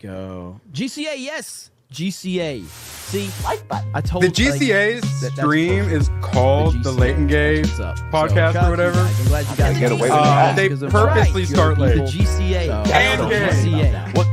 go. GCA, yes. GCA. See, I told the GCA stream is called the Late and Gay podcast or whatever. I'm glad you guys get away with that. They purposely start late. The GCA. And gay. What?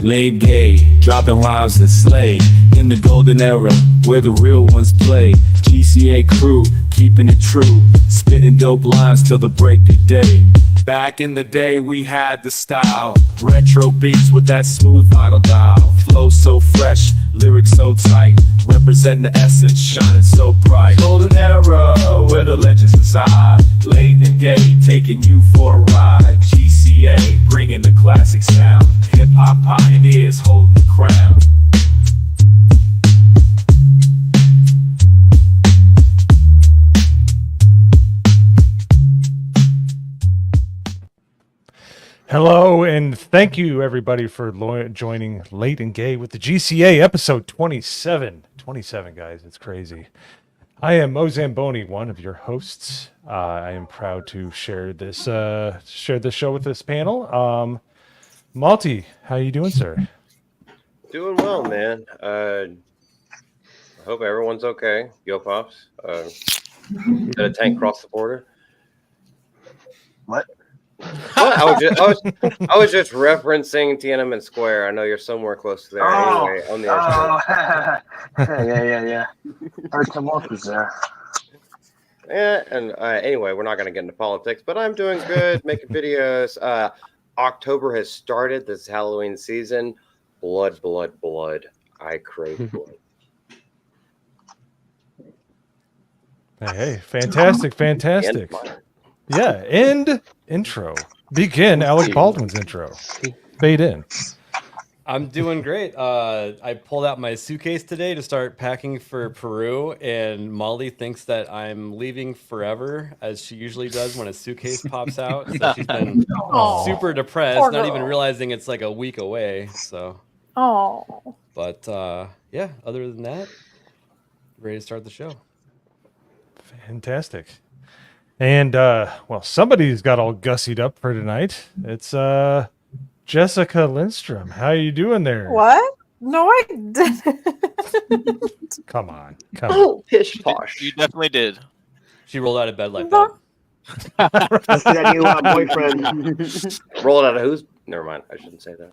Late gay, dropping rhymes that slay in the golden era where the real ones play. GCA crew, keeping it true, spitting dope lines till the break of day. Back in the day we had the style, retro beats with that smooth vinyl dial. Flow so fresh, lyrics so tight, representing the essence, shining so bright. Golden era where the legends reside, Late and Gay taking you for a ride. GCA bringing the classic sound, hip hop pioneers holding the crown. Hello, and thank you, everybody, for joining Late and Gay with the GCA episode 27. 27, guys. It's crazy. I am Mo Zamboni, one of your hosts. I am proud to share this show with this panel. Malty, how you doing, sir? Doing well, man. I hope everyone's okay. Yo, Pops. Did a tank cross the border? What? What? I was just referencing Tiananmen Square. I know you're somewhere close to there. Anyway, on the yeah. Heard some monkeys there. Yeah, and anyway, we're not going to get into politics, but I'm doing good, making videos. October has started. This Halloween season. Blood. I crave blood. Hey, fantastic. Yeah, end intro. Begin Alec Baldwin's intro. Fade in. I'm doing great. I pulled out my suitcase today to start packing for Peru, and Molly thinks that I'm leaving forever, as she usually does when a suitcase pops out. So she's been super depressed, not even realizing it's like a week away. So, but yeah, other than that, ready to start the show. Fantastic. And, well, somebody's got all gussied up for tonight. It's Jessica Lindstrom. How you doing there? What? No, I didn't. Come on. Oh, pish posh. You definitely did. She rolled out of bed like No. that. That's that new boyfriend. Roll it out of who's? Never mind. I shouldn't say that.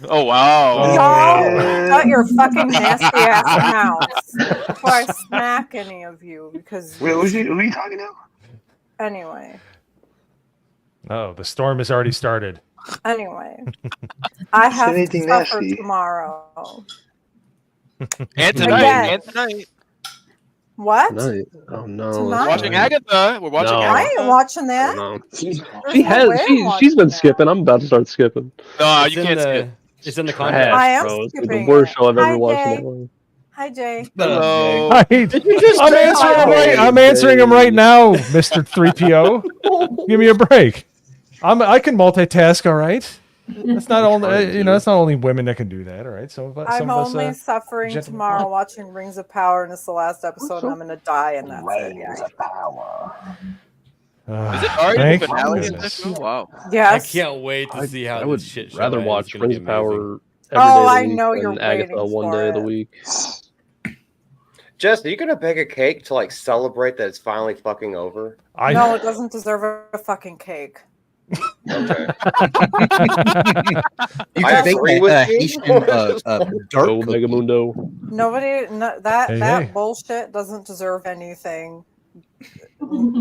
Oh, wow. Y'all shut your fucking nasty ass mouth before I smack any of you, because Wait, who are you talking to? anyway. Oh, the storm has already started. Anyway, I have to anything suffer nasty. tomorrow. And Again. tonight. What? Tonight. Oh no. Tonight? Watching Agatha. We're watching No. I Agatha. ain't watching that. No. There's She no has. way I'm She's been watching skipping. I'm about to start skipping. No, It's you in can't the- skip. It's in the contract. Trash, I am bro. It's the skipping worst it. show I've Hi, ever watched in Jay. my life. Hi, Jay. Hello. I'm answering him right. I'm answering him right now, Mr. 3PO. Give me a break. I can multitask, all right? It's not only it's not only women that can do that, all right? Some I'm of us, only suffering gentlemen. tomorrow watching Rings of Power, and it's the last episode, and I'm gonna die, and that's it. Rings of power. Is it already thank the finale of goodness. this show? Wow. Yes. I can't wait to see how I would this shit show rather ends. watch It's gonna be Rings of Power every day Oh, of the I week know than you're Agatha waiting one for day of the it. week. Jess, are you gonna bake a cake to like celebrate that it's finally fucking over? No, it doesn't deserve a fucking cake. Okay. You I can bake agree a with you. Haitian dark Go cookie. Megamundo. Nobody, that Hey. bullshit doesn't deserve anything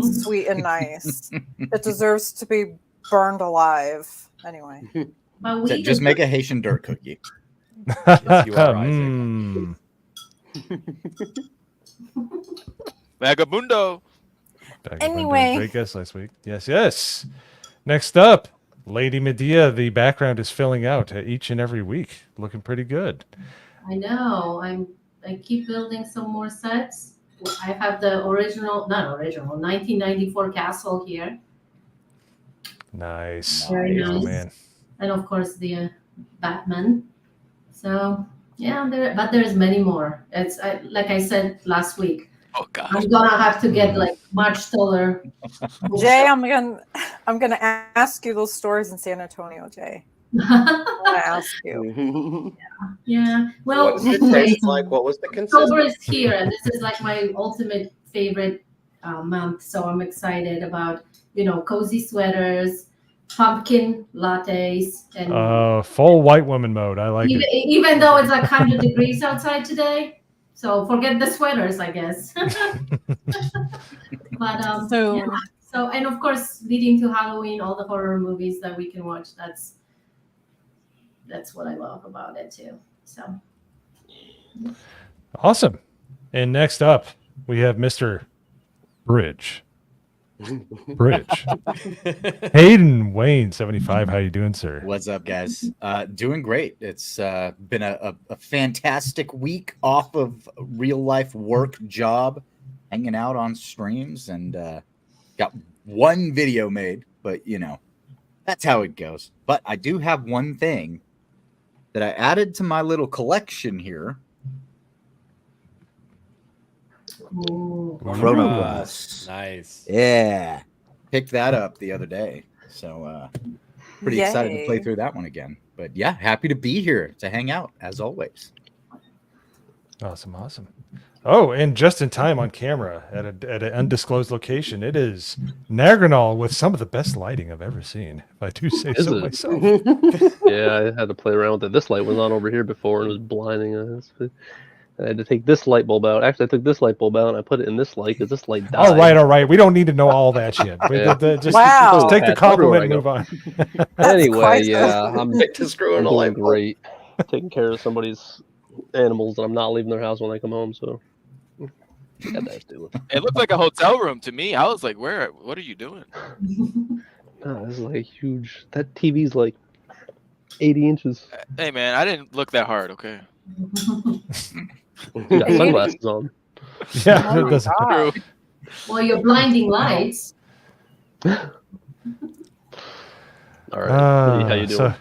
sweet and nice. It deserves to be burned alive. Anyway, Just make a Haitian dirt cookie. Yes, you are, Isaac. Mm. Vagabundo. Anyway. Great guest last week. Yes. Next up, Lady Medea. The background is filling out each and every week. Looking pretty good. I know. I keep building some more sets. I have the not original, 1994 castle here. Nice. Very Oh, nice. man. And of course the Batman. So yeah, but there's many more. It's like I said last week. Oh God. I'm gonna have to get like much taller. Jay, I'm gonna ask you those stories in San Antonio, Jay. I want to ask you. Yeah. Well, What did it taste like? What was the October consistency? is here, and this is like my ultimate favorite month. So I'm excited about cozy sweaters, pumpkin lattes, and Full white woman mode. I like it. even though it's like 100 degrees outside today. So forget the sweaters, I guess. But Soon. yeah. So, and of course, leading to Halloween, all the horror movies that we can watch. That's what I love about it too. So Awesome. And next up, we have Mr. Bridge. Hayden Wayne, 75. How you doing, sir? What's up, guys? Doing great. It's been a fantastic week off of real life work job, hanging out on streams, and got one video made, but that's how it goes. But I do have one thing that I added to my little collection here. Chrono Nice. Yeah. Picked that up the other day. So pretty excited to play Yay. through that one again. But yeah, happy to be here to hang out as always. Awesome. Oh, and just in time on camera at an undisclosed location. It is Nagrinal with some of the best lighting I've ever seen, if I do say Is so it? myself. Yeah, I had to play around with it. This light was on over here before and it was blinding us. I had to take this light bulb out. Actually, I took this light bulb out and I put it in this light because this light died. All right. We don't need to know all that shit. Yeah. Just Wow. take the That's compliment and everywhere move on. Anyway, quite yeah, I'm Stick to screwing I'm the doing light bulb. great. Taking care of somebody's animals and I'm not leaving their house when they come home, so got that to do. It looked like a hotel room to me. I was like, what are you doing? Oh, this is like huge. That TV's like 80 inches. Hey, man, I didn't look that hard, okay? You got sunglasses on. Yeah, Oh it my doesn't. God. well, your blinding lights. All right, how you doing? So,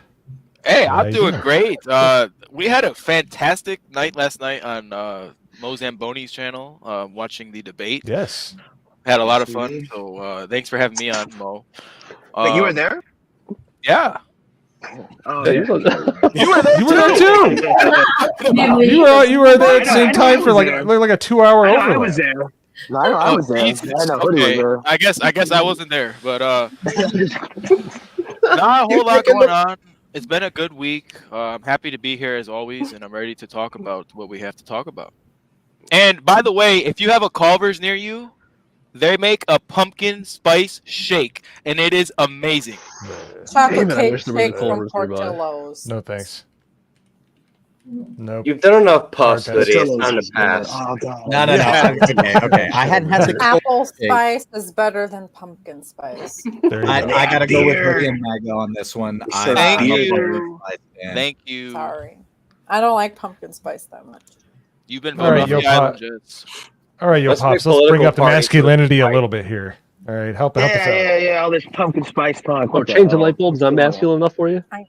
Hey, How I'm you doing doing? great. We had a fantastic night last night on Mo Zamboni's channel, watching the debate. yes. Had a lot of fun. So thanks for having me on, Mo. Wait, you were there? Yeah. Oh, Yeah, yeah. You were there You were there too. You were there at the same time for like a 2-hour I overlap. was there. No, I was there. Jesus. I know Hoodie was Okay. there. I guess I wasn't there, but not a whole lot going on. It's been a good week. I'm happy to be here as always, and I'm ready to talk about what we have to talk about. And by the way, if you have a Culver's near you, they make a pumpkin spice shake, and it is amazing. Chocolate Damn it, I cake wish there was a shake from Culver's nearby. Portillo's. No thanks. Nope. You've done enough puffs, Okay. Hoodie. It's time to pass. Oh, God. No. Okay. I hadn't had the Apple cake. spice is better than pumpkin spice. There you I go. gotta go with Dear. Hoodie and Maga on this one. Thank I'm a you. pumpkin spice fan. Thank you. Sorry. I don't like pumpkin spice that much. You've been All voted right, off yo, the island, Pop. Jets. All right, yo, Let's Pops, make let's bring political up the parties masculinity a fight. little bit here. All right, help us out. Yeah, all this pumpkin spice talk. Oh, What the changing hell? light bulbs not masculine enough for you? I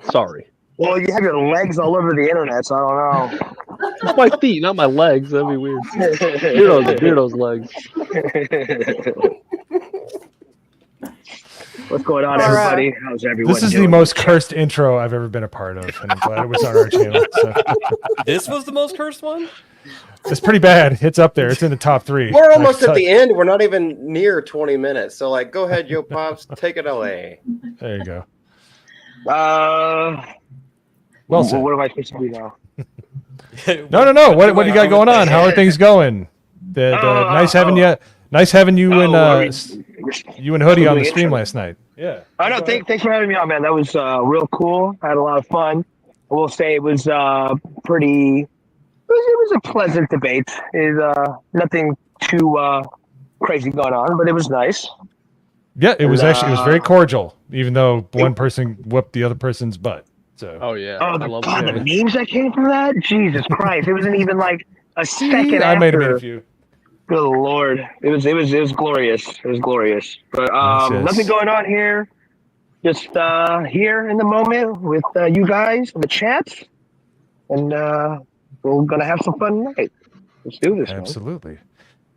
Sorry. Well, you have your legs all over the internet, so I It's my feet, not my legs. That'd be weird. don't know. Beardo's legs. What's going on, All right. everybody? How's everyone This is the doing? most cursed intro I've ever been a part of, and I'm glad it was on our channel. So. This was the most cursed one? It's pretty bad. It's up there. It's in the top 3. We're almost at the end. We're not even near 20 minutes. So, go ahead, Yo Pops. Take it away. There you go. Well said. what am I supposed to do now? No. What do you got going on? How are things going? Nice having you and you and Hoodie on the stream last night. Yeah. I know. Thanks for having me on, man. That was real cool. I had a lot of fun. I will say it was pretty. It was a pleasant debate. Nothing too crazy going on, but it was nice. Yeah, it was very cordial, even though one person whooped the other person's butt. So. Oh yeah. Oh, the memes that came from that? Jesus Christ! It wasn't even like a second. I might have after. made a few. Good Lord, it was glorious. It was glorious. But Yes. nothing going on here. Just here in the moment with you guys in the chat, and we're gonna have some fun tonight. Let's do this. Absolutely.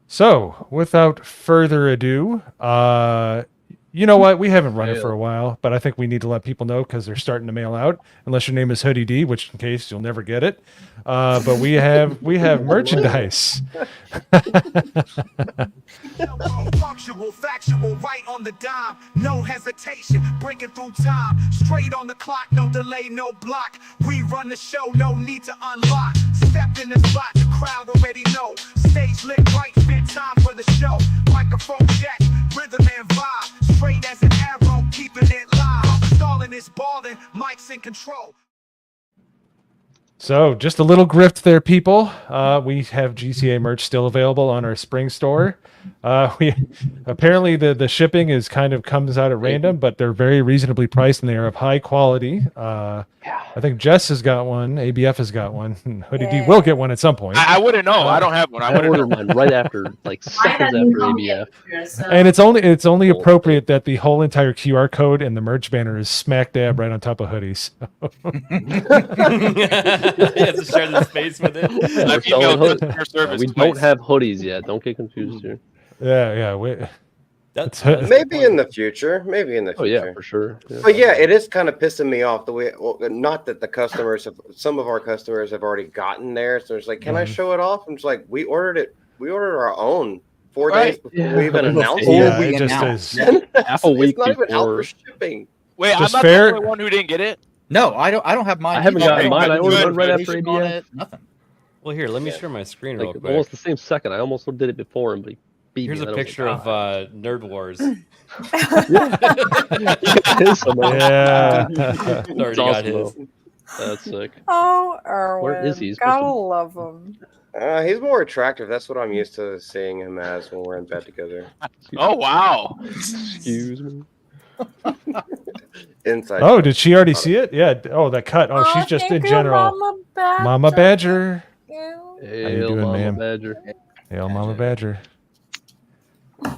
So, without further ado, You know what? We haven't run it for a while, but I think we need to let people know because they're starting to mail out. Unless your name is Hoodie D, which in case you'll never get it. But we have merchandise. Punctual, factual, right on the dime. No hesitation, breaking through time. Straight on the clock, no delay, no block. We run the show, no need to unlock. Step in the spot, the crowd already know. Stage lit right, spend time for the show. Microphone check, rhythm and vibe. Straight as an arrow, keeping it live. Stalling is balling, mics in control. So just a little grift there, people. We have GCA merch still available on our spring store. We apparently the shipping is kind of comes out at random, but they're very reasonably priced and they are of high quality. I think Jess has got one. ABF has got one. Hoodie D will get one at some point. I wouldn't know. I don't have one. I ordered mine right after, like seconds after ABF. And it's only appropriate that the whole entire QR code and the merch banner is smack dab right on top of hoodies. You have to share the space with it. We don't have hoodies yet. Don't get confused here. Yeah. That's maybe in the future. Maybe in the future. Oh yeah, for sure. Yeah. But yeah, it is kind of pissing me off the way. Well, not that the customers have. Some of our customers have already gotten there, so it's like, can I show it off? I'm just like, we ordered it. We ordered our own 4 days before we even announced it. It just is half a week It's not even out for before. shipping. Wait, I'm Just not fair- the only one who didn't get it. No, I don't have mine. I haven't either. gotten mine. I ordered it right after Notification on ABF. it, Nothing. Well, here, let me share my screen real Like quick. almost the same second. I almost did it before him, but he beat Here's me. a picture of Nerd Wars. Yeah. Already got his. That's sick. Oh, Erwin. Where is he? Gotta love him. He's more attractive. That's what I'm used to seeing him as when we're in bed together. Oh wow. Excuse me. Inside. Oh, did she already see it? Yeah. Oh, that cut. Oh, she's just in thank you, general. Mama Mama Badger. Badger. How you Hail, doing, Mama ma'am? Badger. Hail, Mama Badger.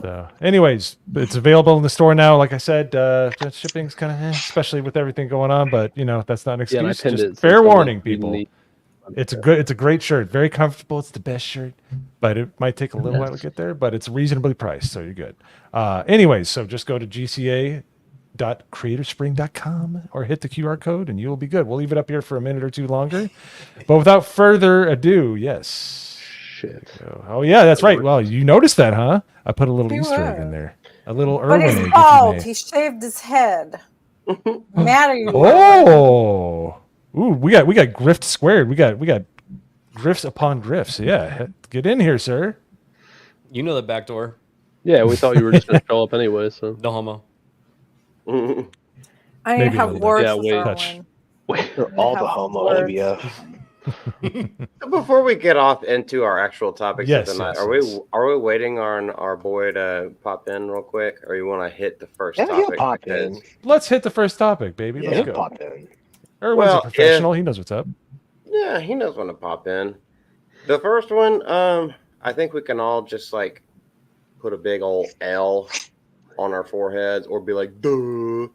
So, anyways, it's available in the store now. Like I said, the shipping's kind of, especially with everything going on. But you know, that's not an Yeah, and I excuse. pinned Just it. fair so warning, you people. need- It's a great shirt. Very comfortable. It's the best shirt, but it might take a little while to get there. But it's reasonably priced, so you're good. Anyways, so just go to GCA.creatorspring.com or hit the QR code, and you'll be good. We'll leave it up here for a minute or two longer. But without further ado, yes. Shit. Oh yeah, that's right. Well, you noticed that, huh? I put a little You Easter egg were. in there. A little But Erwin egg, he's if you bald. may. He shaved his head. Mad at you. Oh, ooh, we got grift squared. We got grifts upon grifts. Yeah, get in here, sir. You know the back door. Yeah, we thought you were just gonna show up anyway. So No homo. I need Maybe to a have little bit. words Yeah, with wait. Erwin. They're all the have homo words. ABF. Before we get off into our actual topics Yes, of the night, yes, are we waiting on our boy to pop in real quick, or you want to hit the first Yeah, he'll topic? pop Because- in. Let's hit the first topic, baby. Yeah, Let's he'll go. pop in. Erwin's Well, a professional. He knows what's up. Yeah, he knows when to pop in. The first one, I think we can all just like put a big old L on our foreheads or be like, duh.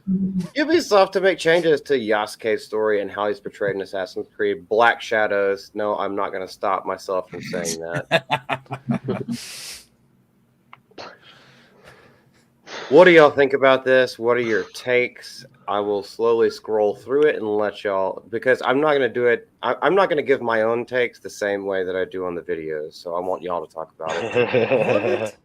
Ubisoft to make changes to Yasuke's story and how he's portrayed in Assassin's Creed Black Shadows. No, I'm not going to stop myself from saying that. What do y'all think about this? What are your takes? I will slowly scroll through it and let y'all, because I'm not going to do it. I'm not going to give my own takes the same way that I do on the videos. So I want y'all to talk about it.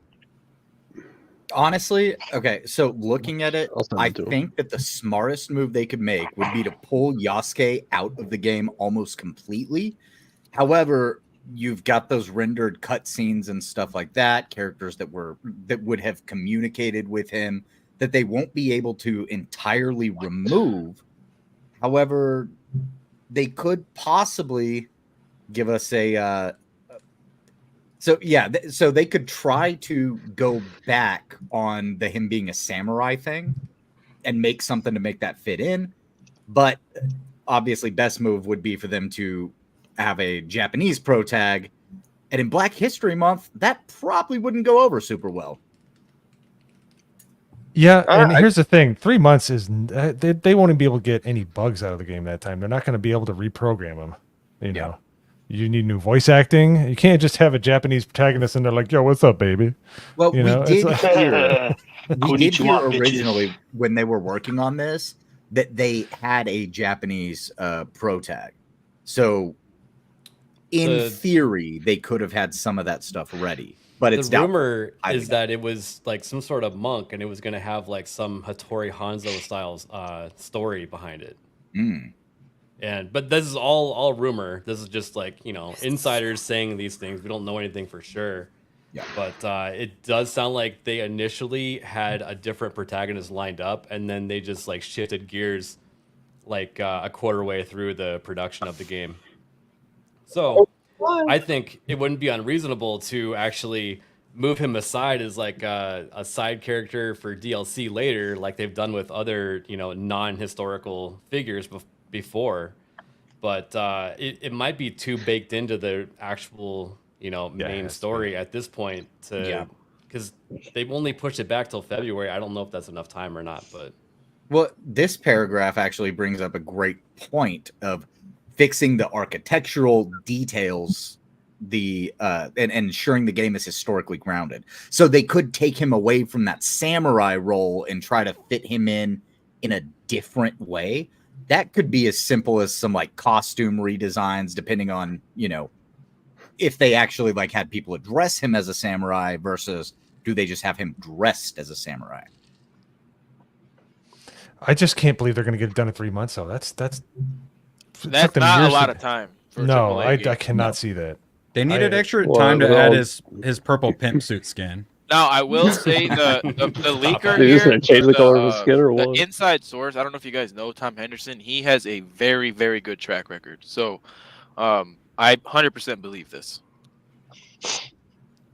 Honestly, okay, so looking at it, I'll send I it to him. think that the smartest move they could make would be to pull Yasuke out of the game almost completely. However, you've got those rendered cutscenes and stuff like that, characters that would have communicated with him that they won't be able to entirely remove. However, they could possibly give us a so they could try to go back on the him being a samurai thing and make something to make that fit in. But obviously, best move would be for them to have a Japanese pro tag. And in Black History Month, that probably wouldn't go over super well. Yeah, and here's the thing: 3 months is they won't even be able to get any bugs out of the game that time. They're not going to be able to reprogram them. You know, You need new voice acting. You can't just have a Japanese protagonist and they're like, "Yo, what's up, baby?" Well, You know, we did it's hear, we did hear Konnichiwa, bitches. originally when they were working on this that they had a Japanese pro tag. So in theory, they could have had some of that stuff ready. But it's the doubtful. rumor is that it was like some sort of monk, and it was going to have like some Hattori Hanzo styles story behind it. Mm. But this is all rumor. This is just like, you know, insiders saying these things. We don't know anything for sure. Yeah. But it does sound like they initially had a different protagonist lined up, and then they just like shifted gears like a quarter way through the production of the game. So I think it wouldn't be unreasonable to actually move him aside as like a side character for DLC later, like they've done with other, you know, non-historical figures before. But it might be too baked into the actual, you know, main story at this point to, because they've only pushed it back till February. I don't know if that's enough time or not, but. Well, this paragraph actually brings up a great point of fixing the architectural details, and ensuring the game is historically grounded. So they could take him away from that samurai role and try to fit him in a different way. That could be as simple as some like costume redesigns, depending on, you know, if they actually like had people address him as a samurai versus do they just have him dressed as a samurai? I just can't believe they're going to get it done in 3 months. Though that's not a lot of time. No, I cannot see that. They needed extra time to add his purple pimp suit skin. Now I will say the leaker Dude, here, he's gonna change the color of his skin or what? the inside source. I don't know if you guys know Tom Henderson. He has a very, very good track record. So, I 100% believe this.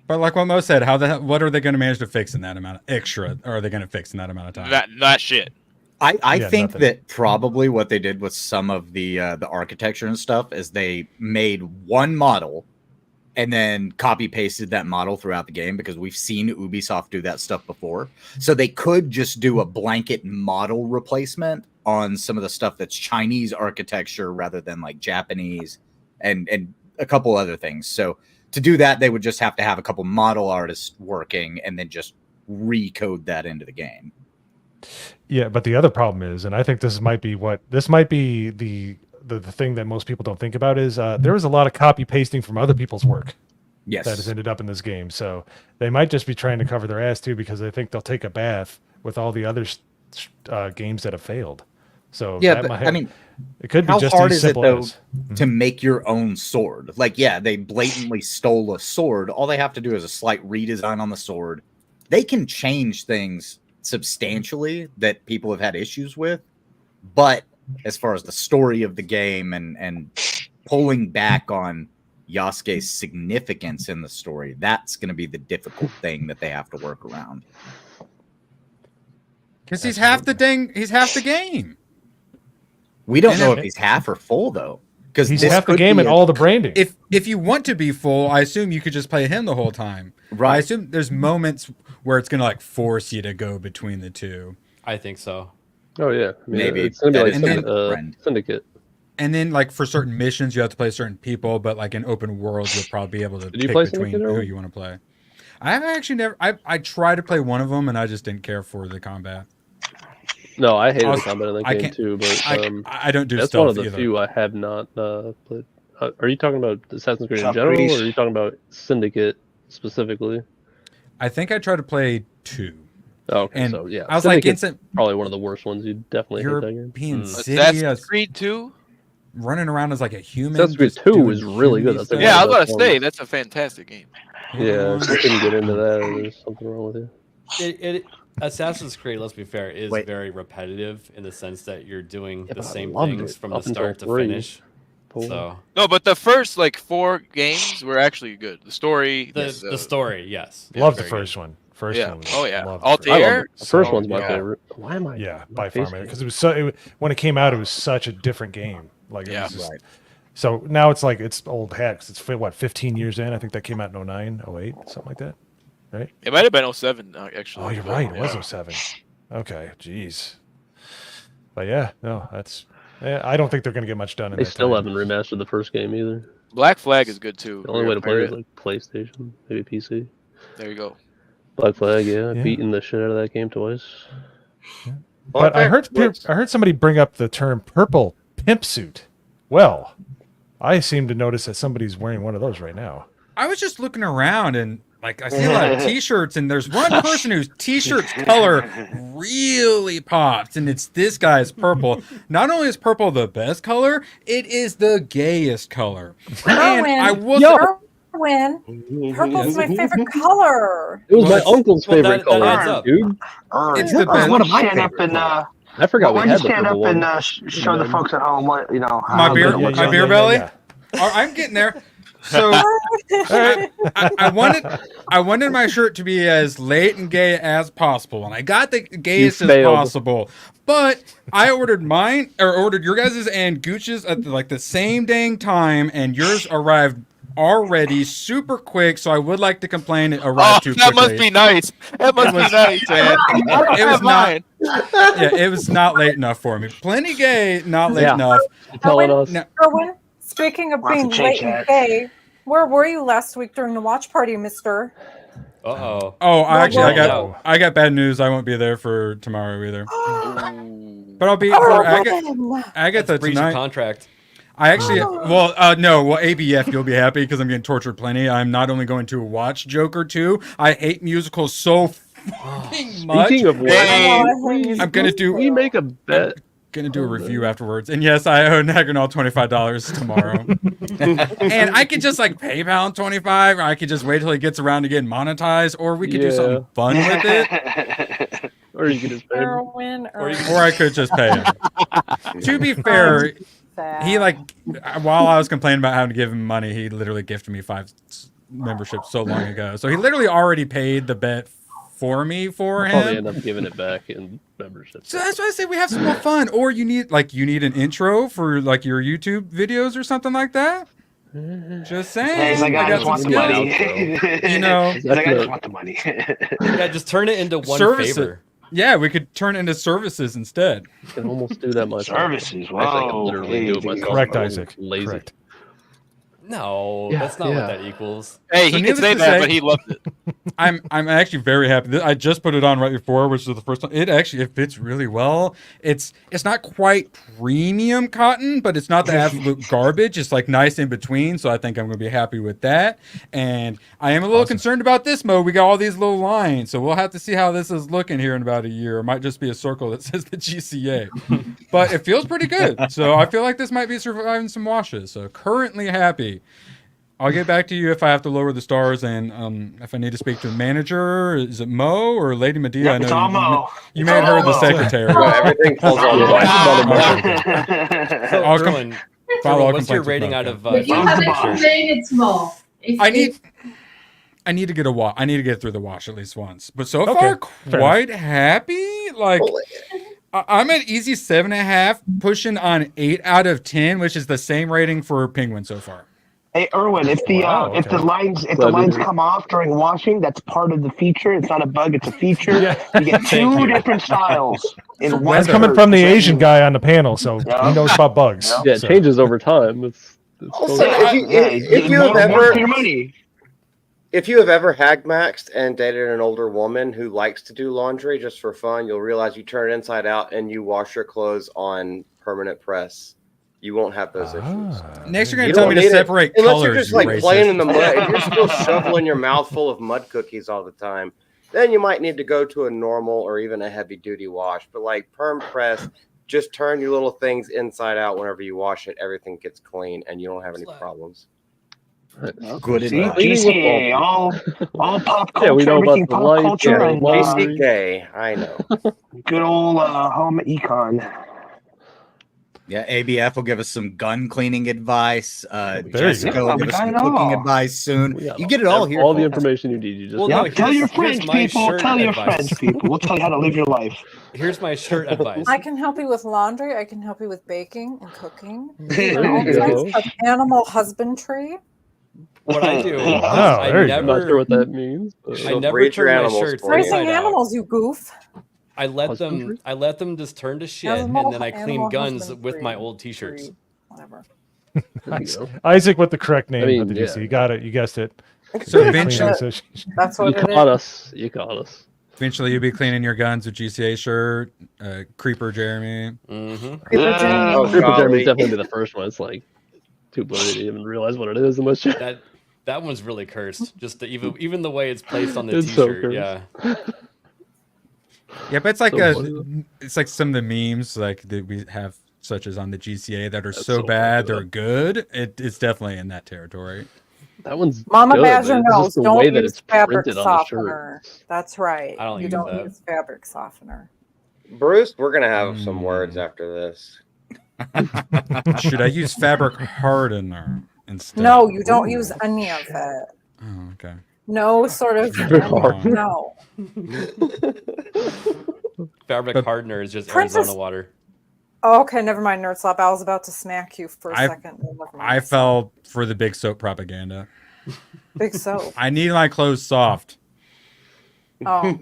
But like what Mo said, what are they going to manage to fix in that amount of extra? Or are they going to fix in that amount of time? Not shit. I think that probably what they did with some of the architecture and stuff is they made one model and then copy pasted that model throughout the game, because we've seen Ubisoft do that stuff before. So they could just do a blanket model replacement on some of the stuff that's Chinese architecture rather than like Japanese and a couple other things. So to do that, they would just have to have a couple model artists working and then just recode that into the game. Yeah, but the other problem is, and I think this might be the thing that most people don't think about is there was a lot of copy pasting from other people's work. Yes. That has ended up in this game. So they might just be trying to cover their ass too, because they think they'll take a bath with all the other games that have failed. So yeah, but I mean, it could be how just hard as is it simple though as to make your own sword? Like, yeah, they blatantly stole a sword. All they have to do is a slight redesign on the sword. They can change things substantially that people have had issues with, but as far as the story of the game and pulling back on Yasuke's significance in the story, that's going to be the difficult thing that they have to work around. Because he's half the game. We don't know if he's half or full though, because he's half the game and all the branding. If you want to be full, I assume you could just play him the whole time. Right. I assume there's moments where it's going to like force you to go between the two. I think so. Oh yeah, I mean, maybe it's gonna be like Syndicate. And then like for certain missions, you have to play certain people, but like in open world, you'll probably be able to pick between who you want to play. I've actually never. I tried to play one of them, and I just didn't care for the combat. No, I hated the combat in that game too, but I don't do that's stealth one of the either. few I have not played. Are you talking about Assassin's Creed in general, or are you talking about Syndicate specifically? I think I tried to play 2. Oh, okay, and so yeah, I was Syndicate's like, probably one of the worst ones. You definitely hate that game. European City, Assassin's Creed 2? Running around as like a human. Assassin's Creed 2 is really good. That's I was about to say that's a fantastic game. Yeah, if you couldn't get into that, there's something wrong with you. Assassin's Creed, let's be fair, is very repetitive in the sense that you're doing the same loved things it from up the until start to 3. finish. So No, but the first like 4 games were actually good. The story, the story, yes. Love the first one. First Yeah. one. Oh, yeah. Loved Altair? The first one's my yeah. favorite. Why am I? Yeah, by far, man. Because it was so. When it came out, it was such a different game. Like, it was just, So now it's like it's old hat. 'Cause it's what 15 years in. I think that came out in 09, 08, something like that, right? It might have been 07, actually. Oh, you're right. It was 07. Okay, jeez. But yeah, no, that's. I don't think they're going to get much done. They still haven't remastered the first game either. Black Flag is good too. The only way to play it is like PlayStation, maybe PC. There you go. Black Flag, yeah. I've beaten the shit out of that game twice. But I heard somebody bring up the term purple pimp suit. Well, I seem to notice that somebody's wearing one of those right now. I was just looking around and like I see a lot of T-shirts, and there's one person whose T-shirt's color really pops, and it's this guy's purple. Not only is purple the best color, it is the gayest color. And I will Purple's my favorite color. It was my uncle's favorite color, dude. It's the best. One of my favorite. I forgot we had the stand purple up one. and show the folks at home what My beer belly. Oh, I'm getting there. So I wanted my shirt to be as late and gay as possible, and I got the gayest as possible. But I ordered your guys's and Gooch's at the same dang time, and yours arrived already super quick. So I would like to complain it arrived too quickly. That must be nice. That must be nice, man. It was not. Yeah, it was not late enough for me. Plenty gay, not late enough. Erwin, speaking of being late and gay, where were you last week during the watch party, mister? Oh, I got bad news. I won't be there for tomorrow either. But I'll be for Agatha tonight. Contract. I actually, ABF, you'll be happy because I'm getting tortured plenty. I'm not only going to watch Joker 2. I hate musicals so fucking much. Speaking of which, I'm gonna do. We make a bet. Gonna do a review afterwards, and yes, I owe Naganol $25 tomorrow. And I could just like PayPal $25, or I could just wait till he gets around to getting monetized, or we could do something fun with it. Or you could just pay him. Or I could just pay him. To be fair, he while I was complaining about having to give him money, he literally gifted me 5 memberships so long ago. So he literally already paid the bet for me for him. Probably end up giving it back in membership. So that's why I say we have some more fun. Or you need an intro for like your YouTube videos or something like that. Just saying. He's like, I just want the money. You know, he's like, I just want the money. Yeah, just turn it into one favor. Yeah, we could turn it into services instead. You can almost do that myself. Services. Wow. Actually, I can literally do it myself. Correct, Isaac. Lazy. Correct. No, that's not what that equals. Hey, he can say that, but he loved it. I'm actually very happy. I just put it on right before, which is the first time. It fits really well. It's not quite premium cotton, but it's not the absolute garbage. It's like nice in between, so I think I'm going to be happy with that. And I am a little concerned about this mode. We got all these little lines, so we'll have to see how this is looking here in about a year. It might just be a circle that says the GCA, but it feels pretty good. So I feel like this might be surviving some washes. So currently happy. I'll get back to you if I have to lower the stars, and if I need to speak to a manager. Is it Mo or Lady Medea? Yep, I know it's all Mo. you made her the secretary. Everything falls on What's your rating out of? If you have it today, it's small. I need to get a wash. I need to get through the wash at least once. But so far, quite happy. Like I'm at easy 7.5, pushing on 8 out of 10, which is the same rating for Penguin so far. Hey Erwin, if the lines come off during washing, that's part of the feature. It's not a bug; it's a feature. You get 2 different styles in one. That's coming from the Asian guy on the panel, so he knows about bugs. Yeah, it changes over time. If you have ever hag maxed and dated an older woman who likes to do laundry just for fun, you'll realize you turn it inside out and you wash your clothes on permanent press. You won't have those issues. Next, you're going to tell me to separate colors. Unless you're just like playing in the mud. If you're still shoveling your mouth full of mud cookies all the time, then you might need to go to a normal or even a heavy duty wash. But like perm press, just turn your little things inside out whenever you wash it. Everything gets clean and you don't have any problems. Good enough. GCA, all pop culture, we know everything about pop culture, and GCA, I know. Good old home econ. Yeah, ABF will give us some gun cleaning advice. you Jessica go. will give us some cooking advice soon. You get it all here. All the information you need. You just tell your friends, people. Tell your friends, people. We'll tell you how to live your life. Here's my shirt advice. I can help you with laundry. I can help you with baking and cooking. All types of animal husbandry. What I do, I'm not sure what that means. I never turn my shirts raising animals, you goof. I let them just turn to shit, and then I clean guns with my old t-shirts. Whatever. There you go. Isaac with the correct name mean, of the GC. yeah. You got it. You guessed it. So Cleaning eventually, Association. That's You what it caught is. us. You caught us. eventually you'll be cleaning your guns with GCA shirt, Creeper Jeremy. Creeper Jeremy. Oh, Creeper golly. Jeremy's definitely be the first one. It's like too blurry to even realize what it is unless you. That one's really cursed. Just even the way it's placed on the It's so T-shirt. cursed. Yeah. Yeah, but it's like So funny, it's like some of the memes like that we have, such as on the GCA, that are That's so so bad fucked up. they're good. It's definitely in that territory. That one's Mama good, Badger but it's knows. just the Don't way that use it's fabric printed on the shirt. softener. That's right. I don't you use don't that. use fabric softener. Bruce, we're gonna have some words after this. Should I use fabric hardener instead? No, you don't use any of it. Oh, okay. No sort of hard. no. Fabric hardener is just Princess- Arizona water. Oh, okay, never mind, Nerd Slop. I was about to smack you for a I- second. Never mind. I fell for the big soap propaganda. Big soap. I need my clothes soft. Oh,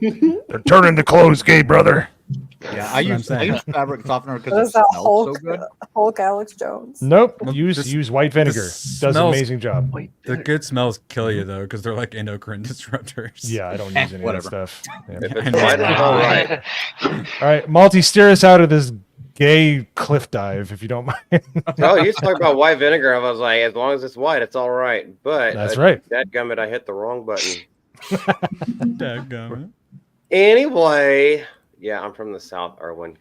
They're turning the clothes gay, brother. Yeah, I use fabric softener because what it is that smells Hulk? so good. Hulk Alex Jones. Nope. Well, use this- white vinegar. this Does an smells- amazing job. The good smells kill you though, because they're like endocrine disruptors. Yeah, I don't use any of Whatever. that stuff. Yeah. If it's white, it's all right. All right, Malty, steer us out of this gay cliff dive, if you don't mind. Oh, you talk about white vinegar. I was like, as long as it's white, it's all right. But That's right. Dadgummit, I hit the wrong button. Dadgummit. Anyway, yeah, I'm from the South, Erwin.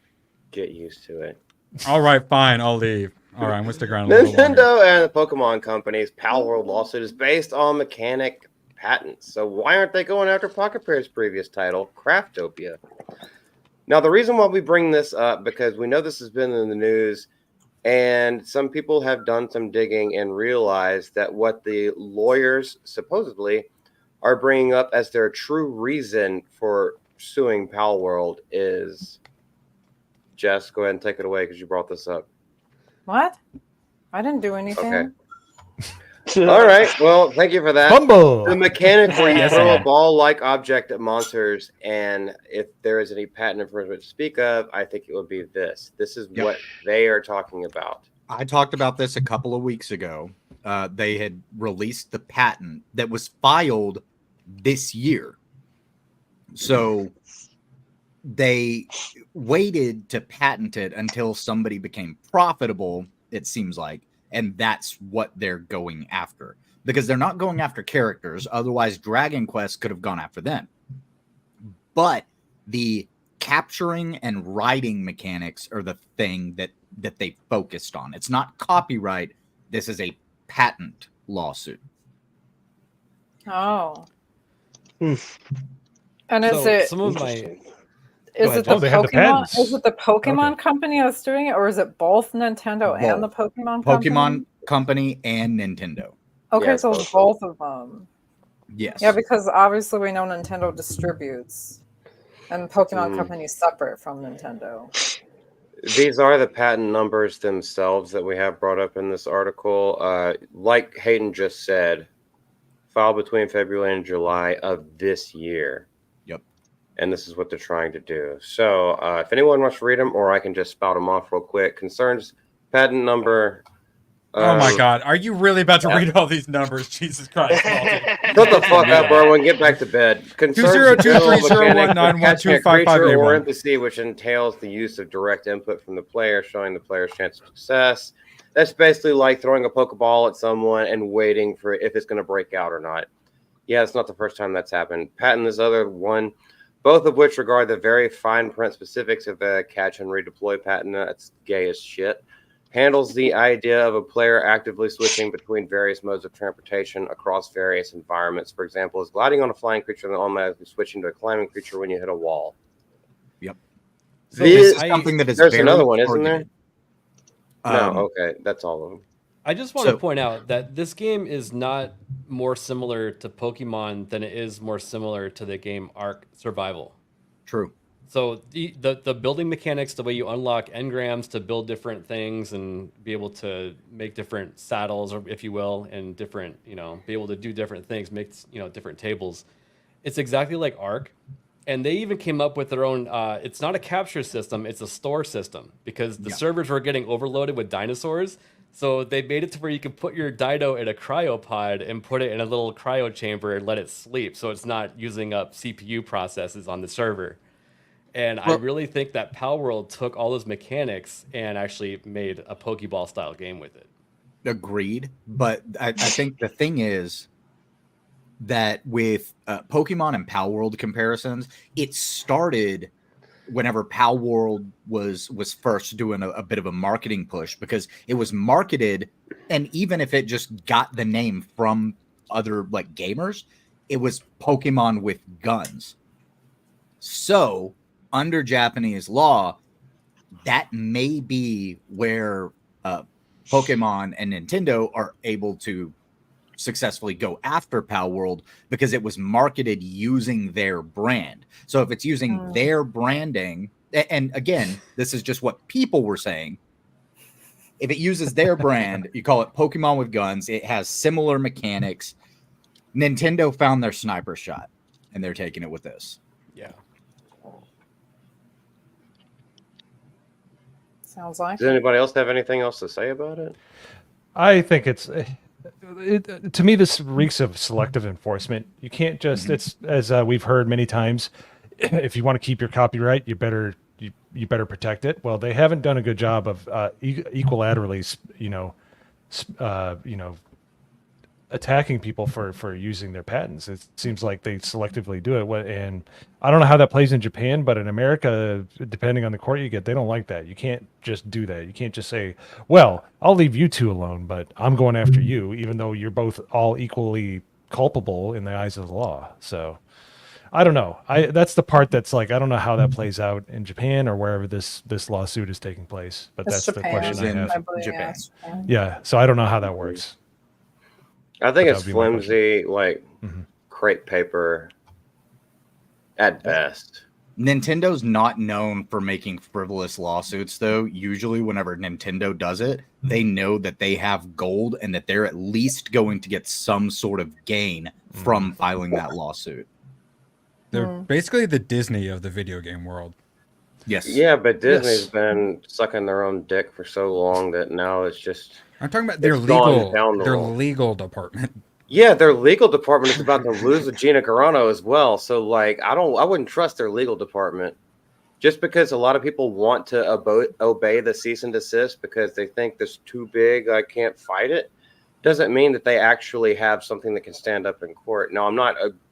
Get used to it. All right, fine, I'll leave. All right, I'm gonna stick around a little longer. Nintendo and the Pokemon company's Pal World lawsuit is based on mechanic patents. So why aren't they going after Pocket Pair's previous title, Craftopia? Now, the reason why we bring this up, because we know this has been in the news, and some people have done some digging and realized that what the lawyers supposedly are bringing up as their true reason for suing Pal World is... Jess, go ahead and take it away because you brought this up. What? I didn't do anything. Okay. All right. Well, thank you for that. Bumble. The mechanic where you Yes, throw a man. ball-like object at monsters, and if there is any patent infringement to speak of, I think it would be this. This is Yep. what they are talking about. I talked about this a couple of weeks ago. They had released the patent that was filed this year. So they waited to patent it until somebody became profitable, it seems like, and that's what they're going after. Because they're not going after characters, otherwise Dragon Quest could have gone after them. But the capturing and writing mechanics are the thing that they focused on. It's not copyright. This is a patent lawsuit. Oh. And is So it some of my is ahead, it the Oh, they have the Pokemon? patents. Is it the Pokemon company that's doing it, or is it both Nintendo and the Pokemon company? Pokemon company and Nintendo. Okay, Yeah, so it's both of them. Yes. Yeah, because obviously we know Nintendo distributes, and Pokemon Mm. company is separate from Nintendo. These are the patent numbers themselves that we have brought up in this article. Like Hayden just said, filed between February and July of this year. Yep. And this is what they're trying to do. So if anyone wants to read them, or I can just spout them off real quick. Concerns patent number. Oh my God, are you really about to yeah. read all these numbers? Jesus Christ! Shut the fuck up, Erwin. Get back to bed. Concerns 20230191255 creature or A1. NPC, which entails the use of direct input from the player, showing the player's chance of success. That's basically like throwing a Pokeball at someone and waiting for if it's going to break out or not. Yeah, it's not the first time that's happened. Patent this other one, both of which regard the very fine print specifics of the catch and redeploy patent. That's gay as shit. Handles the idea of a player actively switching between various modes of transportation across various environments. For example, is gliding on a flying creature and then automatically switching to a climbing creature when you hit a wall. Yep. So This is something that is There's very another one, isn't there? targeted. No, okay, that's all of them. I just want to point out that this game is not more similar to Pokemon than it is more similar to the game Ark Survival. True. So the building mechanics, the way you unlock engrams to build different things and be able to make different saddles, or if you will, and different, be able to do different things, make different tables. It's exactly like Ark. And they even came up with their own, it's not a capture system, it's a store system, because the servers were getting overloaded with dinosaurs. So they made it to where you could put your Dido in a cryopod and put it in a little cryo chamber and let it sleep, so it's not using up CPU processes on the server. And I really think that Palworld took all those mechanics and actually made a Pokeball style game with it. Agreed, but I think the thing is that with Pokemon and Palworld comparisons, it started whenever Palworld was first doing a bit of a marketing push, because it was marketed, and even if it just got the name from other like gamers, it was Pokemon with guns. So under Japanese law, that may be where Pokemon and Nintendo are able to successfully go after Palworld, because it was marketed using their brand. So if it's using their branding, and again, this is just what people were saying, if it uses their brand, you call it Pokemon with guns, it has similar mechanics. Nintendo found their sniper shot, and they're taking it with this. Yeah. Sounds like. Does anybody else have anything else to say about it? I think to me, this reeks of selective enforcement. You can't just, it's as we've heard many times, if you want to keep your copyright, you better protect it. Well, they haven't done a good job of equilaterally, attacking people for using their patents. It seems like they selectively do it, and I don't know how that plays in Japan, but in America, depending on the court you get, they don't like that. You can't just do that. You can't just say, well, I'll leave you two alone, but I'm going after you, even though you're both all equally culpable in the eyes of the law. So I don't know. That's the part that's like, I don't know how that plays out in Japan or wherever this lawsuit is taking place, but that's the question I have. Japan. Yeah, so I don't know how that works. I think it's flimsy, like crepe paper at best. Nintendo's not known for making frivolous lawsuits, though. Usually, whenever Nintendo does it, they know that they have gold and that they're at least going to get some sort of gain from filing that lawsuit. They're basically the Disney of the video game world. Yes. Yeah, but Disney's been sucking their own dick for so long that now it's just. I'm talking about their legal department. Yeah, their legal department is about to lose to Gina Carano as well. So, like, I wouldn't trust their legal department just because a lot of people want to obey the cease and desist because they think this is too big. I can't fight it. Doesn't mean that they actually have something that can stand up in court. Now,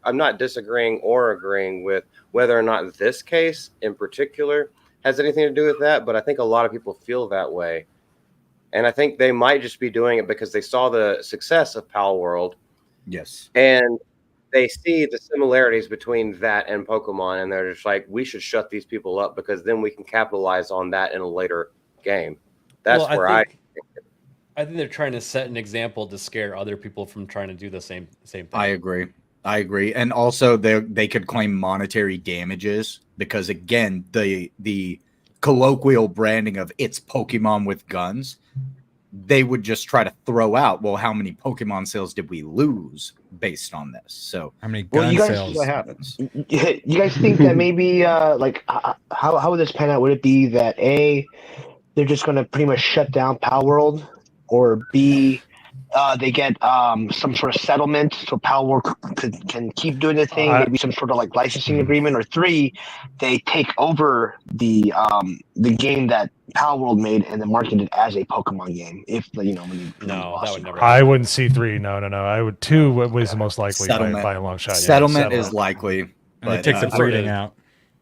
I'm not disagreeing or agreeing with whether or not this case in particular has anything to do with that, but I think a lot of people feel that way. And I think they might just be doing it because they saw the success of Palworld. Yes. And they see the similarities between that and Pokemon, and they're just like, we should shut these people up because then we can capitalize on that in a later game. That's where I think they're trying to set an example to scare other people from trying to do the same thing. I agree. And also they could claim monetary damages because, again, the colloquial branding of it's Pokemon with guns, they would just try to throw out, well, how many Pokemon sales did we lose based on this? So how many gun sales? What happens? You guys think that maybe how would this pan out? Would it be that A, they're just going to pretty much shut down Palworld, or B, they get some sort of settlement so Palworld can keep doing the thing, maybe some sort of like licensing agreement, or 3, they take over the game that Palworld made and then market it as a Pokemon game. If that would never. I wouldn't see 3. No. I would 2 was the most likely by a long shot. Settlement is likely, but it takes the breeding out.